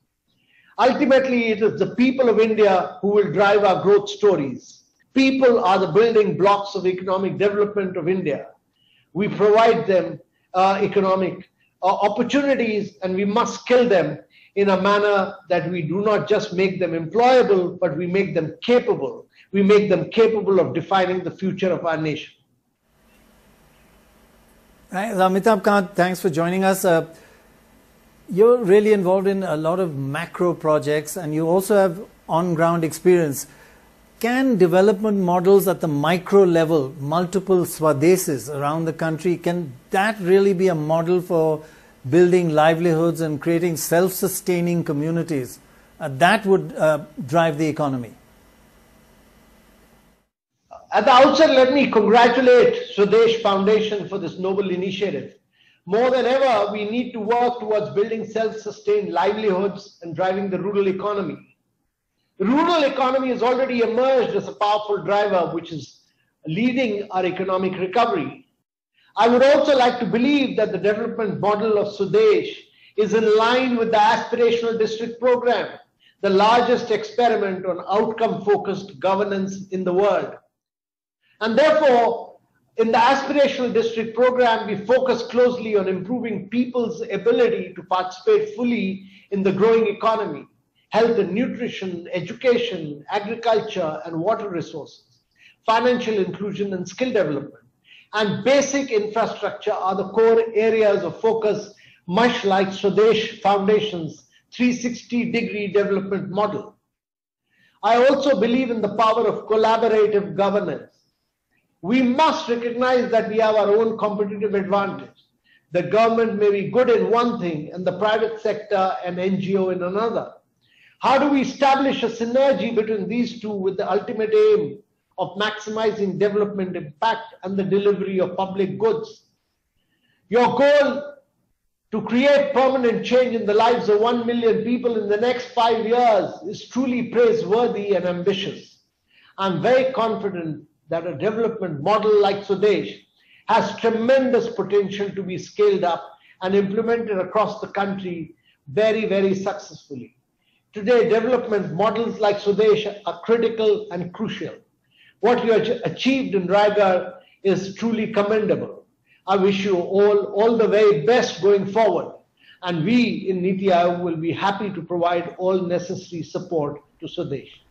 Ultimately, it is the people of India who will drive our growth stories. People are the building blocks of economic development of India. We provide them economic opportunities, and we must skill them in a manner that we do not just make them employable, but we make them capable. We make them capable of defining the future of our nation. Thanks, Amitabh Kant, thanks for joining us. You're really involved in a lot of macro projects and you also have on-ground experience. Can development models at the micro level, multiple Swadeses around the country, can that really be a model for building livelihoods and creating self-sustaining communities? That would drive the economy. At the outset, let me congratulate Swadesh Foundation for this noble initiative. More than ever, we need to work towards building self-sustained livelihoods and driving the rural economy. The rural economy has already emerged as a powerful driver which is leading our economic recovery. I would also like to believe that the development model of Swadesh is in line with the aspirational district program, the largest experiment on outcome-focused governance in the world. And therefore, in the aspirational district program, we focus closely on improving people's ability to participate fully in the growing economy, health and nutrition, education, agriculture and water resources, financial inclusion and skill development. And basic infrastructure are the core areas of focus, much like Swadesh Foundation's 360-degree development model. I also believe in the power of collaborative governance. We must recognize that we have our own competitive advantage. The government may be good in one thing and the private sector and NGO in another. How do we establish a synergy between these two with the ultimate aim of maximizing development impact and the delivery of public goods? Your goal to create permanent change in the lives of 1 million people in the next 5 years is truly praiseworthy and ambitious. I'm very confident that a development model like Swadesh has tremendous potential to be scaled up and implemented across the country very, very successfully. Today, development models like Swadesh are critical and crucial. What you achieved in Raigad is truly commendable. I wish you all the very best going forward. And we in Niti Aayog will be happy to provide all necessary support to Swadesh.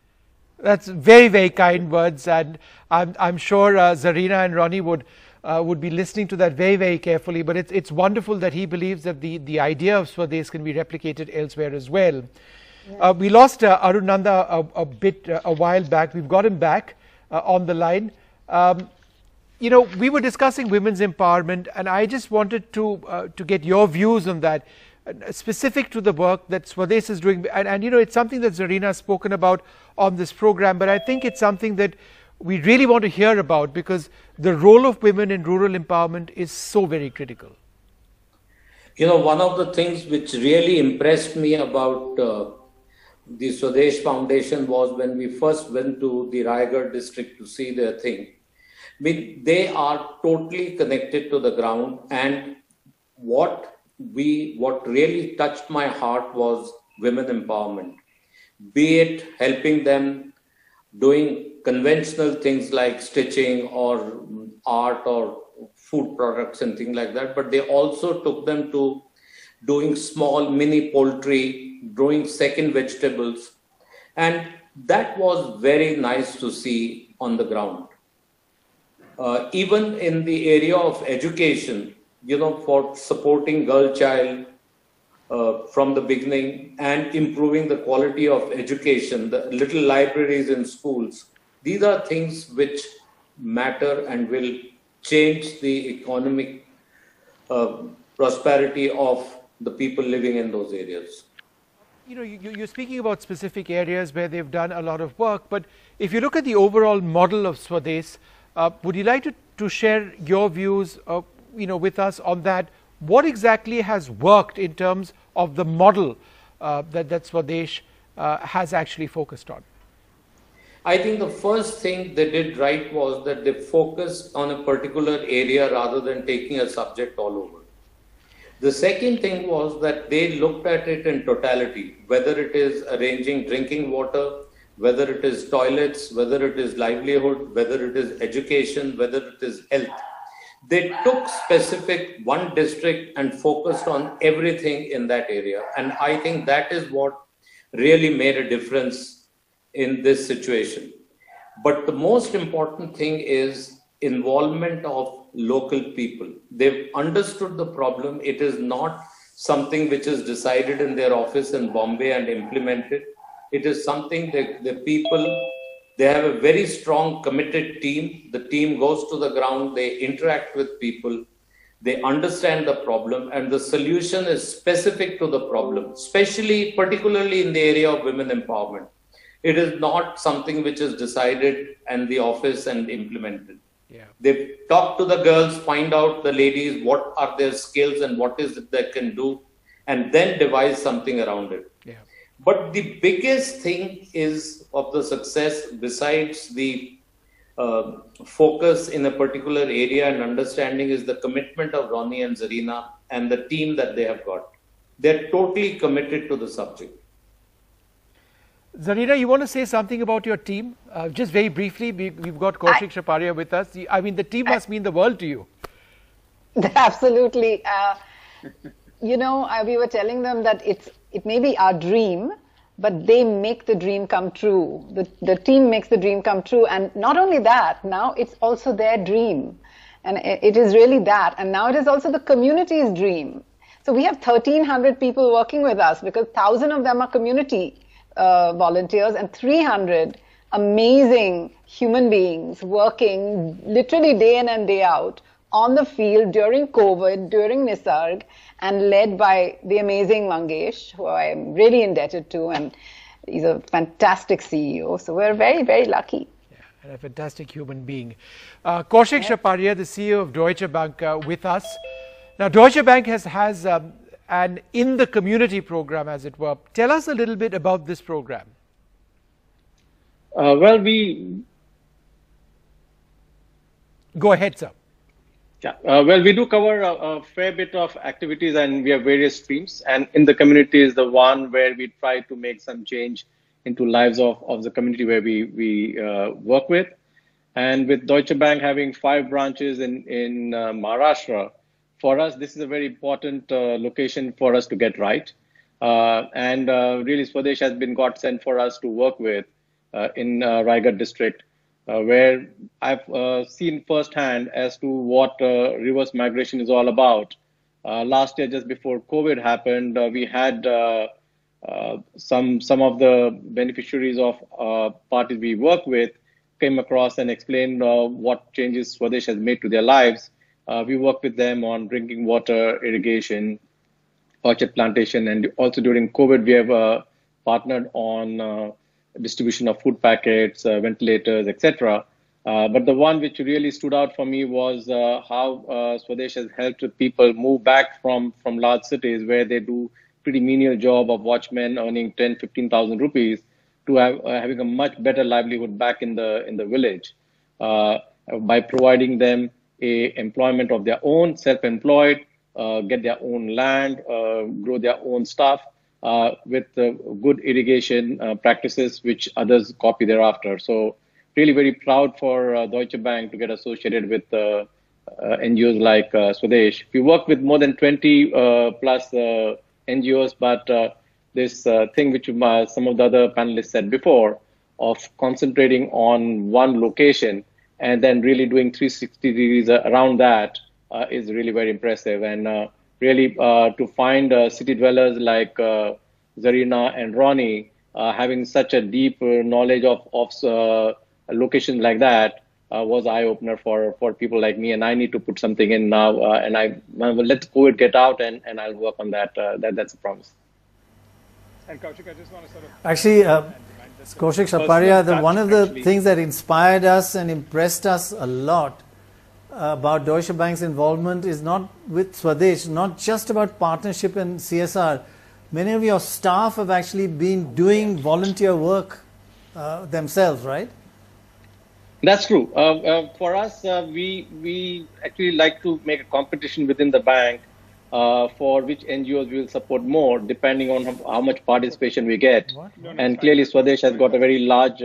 That's very, very kind words, and I'm sure Zarina and Ronnie would be listening to that very, very carefully. But it's wonderful that he believes that the idea of Swades can be replicated elsewhere as well. Yeah. We lost Arun Nanda a while back. We've got him back on the line. You know, we were discussing women's empowerment, and I just wanted to get your views on that, specific to the work that Swades is doing. And you know, it's something that Zarina has spoken about on this program, but I think it's something that we really want to hear about, because the role of women in rural empowerment is so very critical. You know, one of the things which really impressed me about the Swades Foundation was when we first went to the Raigad district to see their thing. I mean, they are totally connected to the ground, and what really touched my heart was women empowerment. Be it helping them doing conventional things like stitching or art or food products and things like that, but they also took them to doing small mini poultry, growing second vegetables, and that was very nice to see on the ground. Even in the area of education, you know, for supporting girl child from the beginning and improving the quality of education, the little libraries in schools, these are things which matter and will change the economic prosperity of the people living in those areas. You know, you're speaking about specific areas where they've done a lot of work, but if you look at the overall model of Swades, would you like to share your views, you know, with us on that? What exactly has worked in terms of the model that Swades has actually focused on? I think the first thing they did right was that they focused on a particular area rather than taking a subject all over. The second thing was that they looked at it in totality, whether it is arranging drinking water, whether it is toilets, whether it is livelihood, whether it is education, whether it is health. They took specific one district and focused on everything in that area. And I think that is what really made a difference in this situation. But the most important thing is involvement of local people. They've understood the problem. It is not something which is decided in their office in Bombay and implemented. It is something that the people, they have a very strong committed team. The team goes to the ground, they interact with people, they understand the problem, and the solution is specific to the problem, especially particularly in the area of women empowerment. It is not something which is decided in the office and implemented. Yeah. They talk to the girls, find out the ladies, what are their skills and what is it they can do, and then devise something around it. Yeah. But the biggest thing is of the success, besides the focus in a particular area and understanding, is the commitment of Ronnie and Zarina and the team that they have got. They're totally committed to the subject. Zarina, you want to say something about your team? Just very briefly, we've got Kaushik Shaparia with us. I mean, the team must mean the world to you. Absolutely. You know, we were telling them that it may be our dream, but they make the dream come true. The team makes the dream come true. And not only that, now it's also their dream. And it is really that. And now it is also the community's dream. So we have 1,300 people working with us because 1,000 of them are community volunteers and 300 amazing human beings working literally day in and day out on the field during COVID, during Nisarg, and led by the amazing Mangesh, who I am really indebted to, and he's a fantastic CEO. So we're very, very lucky. Yeah, and a fantastic human being. Kaushik Shaparia, the CEO of Deutsche Bank, with us. Now, Deutsche Bank has an In the Community program, as it were. Tell us a little bit about this program. Well, Go ahead, sir. Yeah, well, we do cover a fair bit of activities, and we have various streams. And In the Community is the one where we try to make some change into lives of the community where we work with. And with Deutsche Bank having 5 branches in Maharashtra, for us, this is a very important location for us to get right. And really, Swadesh has been godsend for us to work with in Raigad district, where I've seen firsthand as to what reverse migration is all about. Last year, just before COVID happened, we had some of the beneficiaries of parties we work with came across and explained what changes Swadesh has made to their lives. We work with them on drinking water, irrigation, orchard plantation, and also during COVID, we have partnered on distribution of food packets, ventilators, etc. But the one which really stood out for me was how Swadesh has helped people move back from large cities where they do pretty menial job of watchmen earning 10,000-15,000 rupees to having a much better livelihood back in the village by providing them employment of their own, self-employed, get their own land, grow their own stuff with good irrigation practices which others copy thereafter. So really very proud for Deutsche Bank to get associated with NGOs like Swadesh. We work with more than 20 plus NGOs, but this thing which some of the other panelists said before of concentrating on one location and then really doing 360 degrees around that is really very impressive. And really to find city dwellers like Zarina and Ronnie having such a deep knowledge of locations like that was eye-opener for people like me. And I need to put something in now, and I will let COVID get out, and I'll work on that. That's a promise. And Kaushik, I just want to sort of... Actually, Kaushik Shaparia, one of the things that inspired us and impressed us a lot about Deutsche Bank's involvement is not with Swadesh, not just about partnership and CSR. Many of your staff have actually been doing volunteer work themselves, right? That's true. For us, we actually like to make a competition within the bank for which NGOs we will support more, depending on how much participation we get. And clearly, Swadesh has got a very large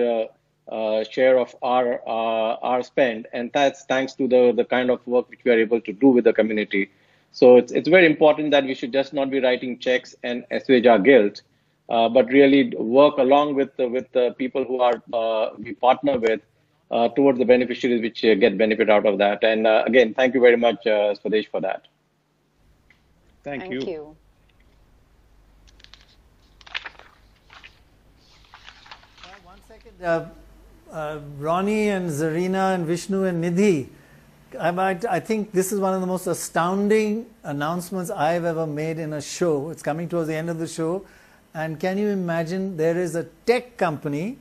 share of our spend, and that's thanks to the kind of work which we are able to do with the community. So it's very important that we should just not be writing checks and assuage our guilt, but really work along with the people who are we partner with towards the beneficiaries which get benefit out of that. And again, thank you very much, Swadesh, for that. Thank you. One second. Ronnie and Zarina and Vishnu and Nidhi, I think this is one of the most astounding announcements I've ever made in a show. It's coming towards the end of the show. And can you imagine, there is a tech company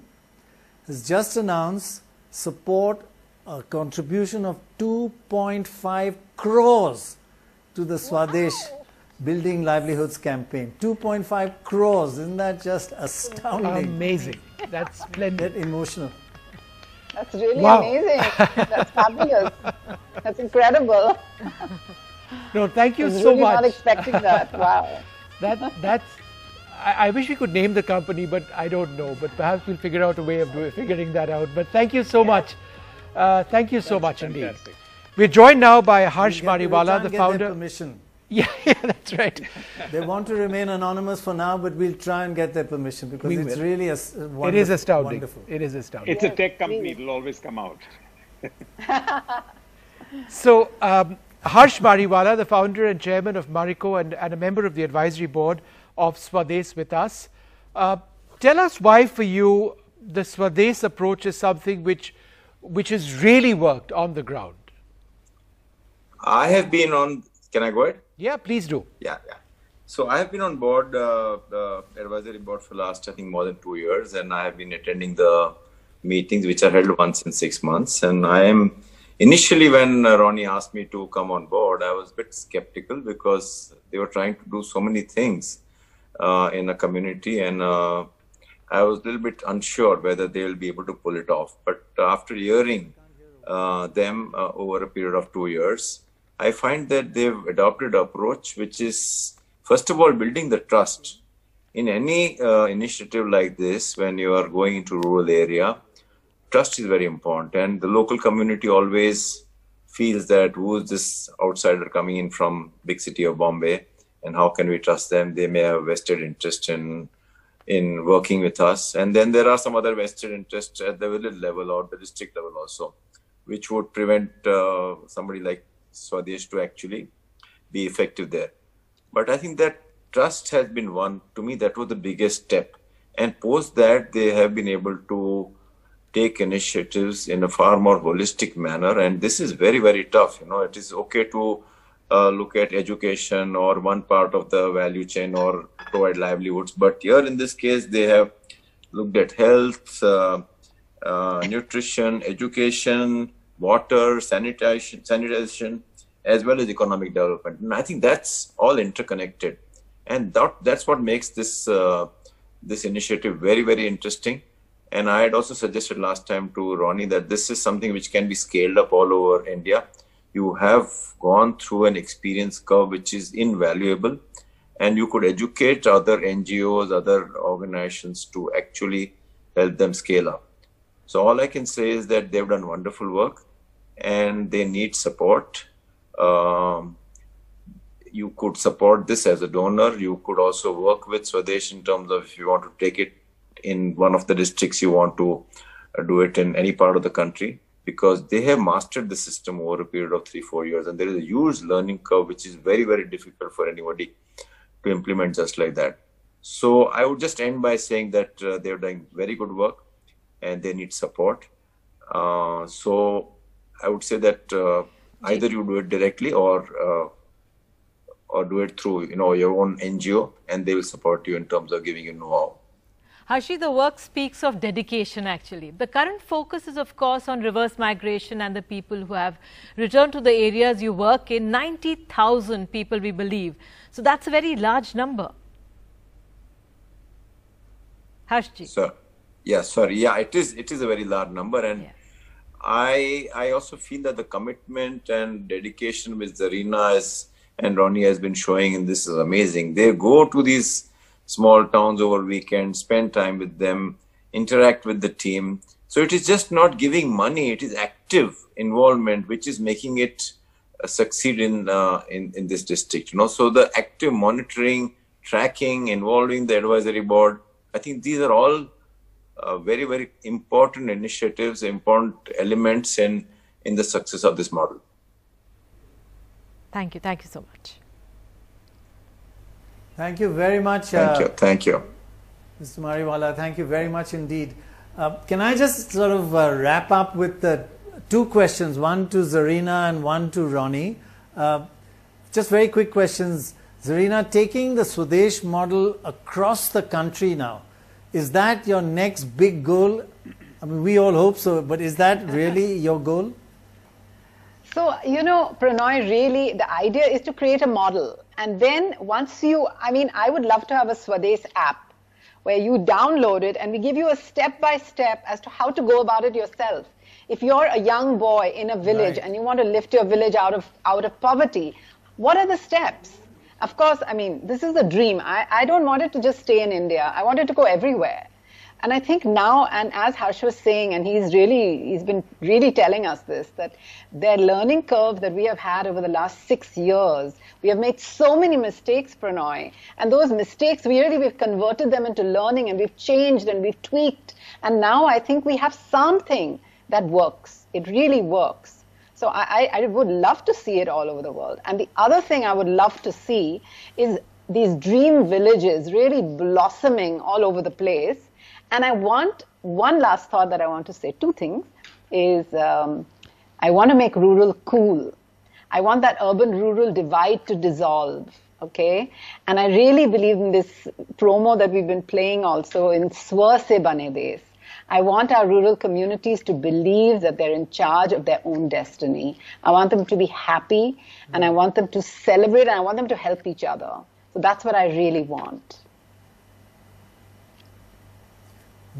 has just announced support, a contribution of 2.5 crores to the Swadesh Building Livelihoods campaign. 2.5 crores. Isn't that just astounding? Amazing. That's splendid. Get emotional. That's really Wow. amazing. That's fabulous. That's incredible. No, thank you I was so really much. not expecting that. Wow. That's. I wish we could name the company, but I don't know. But perhaps we'll figure out a way of figuring that out. But thank you so much. Thank you so much indeed. We're joined now by Harsh Mariwala, the founder. Permission. Yeah, that's right. They want to remain anonymous for now, but we'll try and get their permission because We it's will. really It is astounding. Wonderful. It is astounding. It's a tech company. It'll always come out. So, Harsh Mariwala, the founder and chairman of Marico and a member of the advisory board of Swades with us. Tell us why for you the Swades approach is something which has really worked on the ground. I have been on, can I go ahead? Yeah, please do. Yeah. So I have been on board, the advisory board for last, I think, more than 2 years, and I have been attending the meetings which are held once in 6 months. And I am, initially when Ronnie asked me to come on board, I was a bit skeptical because they were trying to do so many things in a community, and I was a little bit unsure whether they will be able to pull it off. But after hearing them over a period of 2 years, I find that they've adopted an approach which is, first of all, building the trust. In any initiative like this, when you are going into rural area, trust is very important. And the local community always feels that who is this outsider coming in from big city of Bombay, and how can we trust them? They may have vested interest in working with us. And then there are some other vested interests at the village level or the district level also, which would prevent somebody like Swades to actually be effective there. But I think that trust has been one. To me, that was the biggest step. And post that, they have been able to take initiatives in a far more holistic manner. And this is very, very tough. It is okay to look at education or one part of the value chain or provide livelihoods. But here in this case, they have looked at health, nutrition, education, water, sanitation, as well as economic development. And I think that's all interconnected. And that's what makes this this initiative very, very interesting. And I had also suggested last time to Ronnie that this is something which can be scaled up all over India. You have gone through an experience curve which is invaluable, and you could educate other NGOs, other organizations to actually help them scale up. So all I can say is that they've done wonderful work and they need support. You could support this as a donor. You could also work with Swades in terms of if you want to take it in one of the districts, you want to do it in any part of the country, because they have mastered the system over a period of 3-4 years. And there is a huge learning curve, which is very, very difficult for anybody to implement just like that. So I would just end by saying that they're doing very good work and they need support. So I would say that either you do it directly or do it through your own NGO, and they will support you in terms of giving you know-how. Harshi, the work speaks of dedication actually. The current focus is of course on reverse migration and the people who have returned to the areas you work in. 90,000 people, we believe. So that's a very large number. Harshji. So, it is a very large number, and yeah. I also feel that the commitment and dedication which Zarina and Ronnie has been showing in this is amazing. They go to these small towns over weekends, spend time with them, interact with the team. So it is just not giving money; it is active involvement, which is making it succeed in this district. So the active monitoring, tracking, involving the advisory board. I think these are all very, very important initiatives, important elements in the success of this model. Thank you. Thank you so much. Thank you very much. Thank you. Mr. Mariwala, thank you very much indeed. Can I just sort of wrap up with the two questions, one to Zarina and one to Ronnie. Just very quick questions. Zarina, taking the Swades model across the country now, is that your next big goal? I mean, we all hope so, but is that really your goal? So, Pranoy, really, the idea is to create a model. And then once I would love to have a Swades app where you download it and we give you a step-by-step as to how to go about it yourself. If you're a young boy in a village and you want to lift your village out of poverty, what are the steps? Of course, this is a dream. I don't want it to just stay in India. I want it to go everywhere. And I think now, and as Harsh was saying, and he's been really telling us this, that their learning curve that we have had over the last 6 years, we have made so many mistakes, Pranoy, and those mistakes, we've converted them into learning, and we've changed and we've tweaked. And now I think we have something that works. It really works. So I would love to see it all over the world. And the other thing I would love to see is these dream villages really blossoming all over the place. And I want, one last thought that I want to say, two things, is I want to make rural cool. I want that urban-rural divide to dissolve, okay? And I really believe in this promo that we've been playing also in Swa Se Bane Desh. I want our rural communities to believe that they're in charge of their own destiny. I want them to be happy, and I want them to celebrate, and I want them to help each other. So that's what I really want.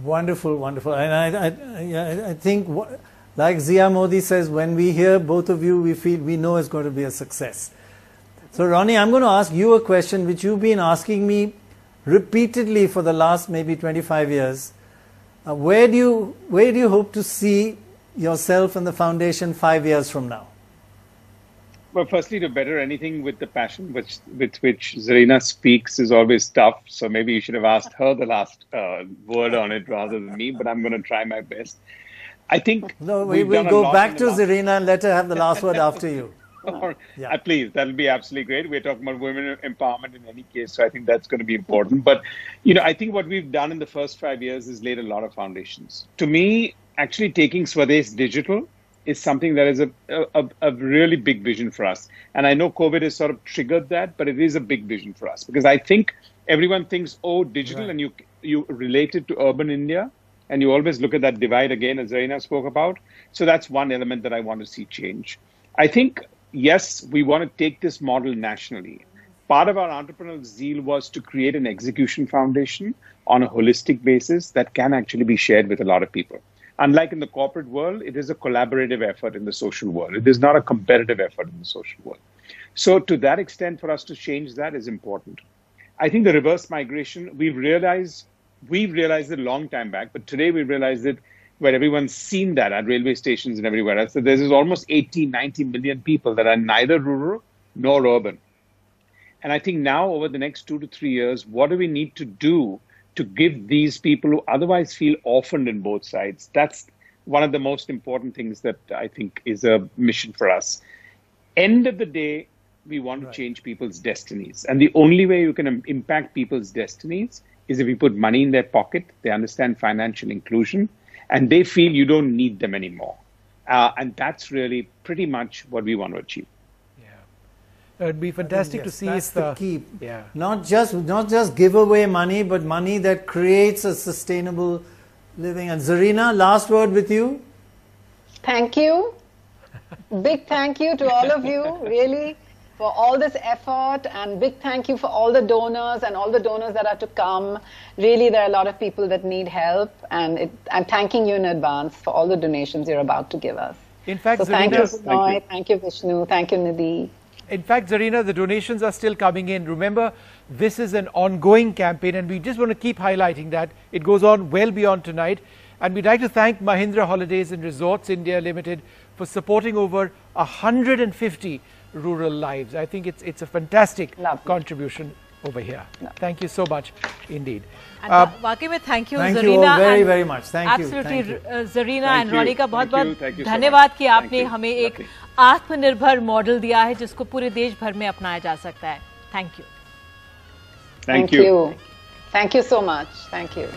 Wonderful, wonderful. And I think, like Zia Modi says, when we hear both of you, we know it's going to be a success. So Ronnie, I'm going to ask you a question which you've been asking me repeatedly for the last maybe 25 years. Where do you hope to see yourself and the foundation 5 years from now? Well, firstly, to better anything with the passion with which Zarina speaks is always tough. So maybe you should have asked her the last word on it rather than me, but I'm going to try my best. I think we will go back to Zarina and let her have the last word after you. Please, that'll be absolutely great. We're talking about women empowerment in any case, so I think that's going to be important. But, I think what we've done in the first 5 years is laid a lot of foundations. To me, actually taking Swades digital is something that is a really big vision for us. And I know COVID has sort of triggered that, but it is a big vision for us. Because I think everyone thinks, oh, digital, right. And you relate it to urban India, and you always look at that divide again, as Zarina spoke about. So that's one element that I want to see change. I think, yes, we want to take this model nationally. Part of our entrepreneurial zeal was to create an execution foundation on a holistic basis that can actually be shared with a lot of people. Unlike in the corporate world, it is a collaborative effort in the social world. It is not a competitive effort in the social world. So to that extent, for us to change that is important. I think the reverse migration, we've realized it a long time back, but today we realize it where everyone's seen that at railway stations and everywhere else. So there's almost 80, 90 million people that are neither rural nor urban. And I think now over the next 2 to 3 years, what do we need to do to give these people who otherwise feel orphaned in both sides? That's one of the most important things that I think is a mission for us. End of the day, we want to change people's destinies. And the only way you can impact people's destinies is if you put money in their pocket, they understand financial inclusion, and they feel you don't need them anymore. And that's really pretty much what we want to achieve. It'd be fantastic to see that's if the key. Not just give away money, but money that creates a sustainable living. And Zarina, last word with you. Thank you. Big thank you to all of you, really, for all this effort, and big thank you for all the donors and all the donors that are to come. Really, there are a lot of people that need help, and I'm thanking you in advance for all the donations you're about to give us. In fact, so thank you, Binoy, thank you, Vishnu, thank you, Nidhi. In fact, Zarina, the donations are still coming in. Remember, this is an ongoing campaign, and we just want to keep highlighting that. It goes on well beyond tonight. And we'd like to thank Mahindra Holidays and Resorts India Limited for supporting over 150 rural lives. I think it's a fantastic contribution over here. Thank you so much indeed. वाकई में thank you Zarina. Thank you very very much. Thank absolutely you. Zarina and Ronnie का बहुत-बहुत धन्यवाद कि आपने हमें एक आत्मनिर्भर मॉडल दिया है जिसको पूरे देश भर में अपनाया जा सकता है. Thank you. Thank you. Thank you so much. Thank you.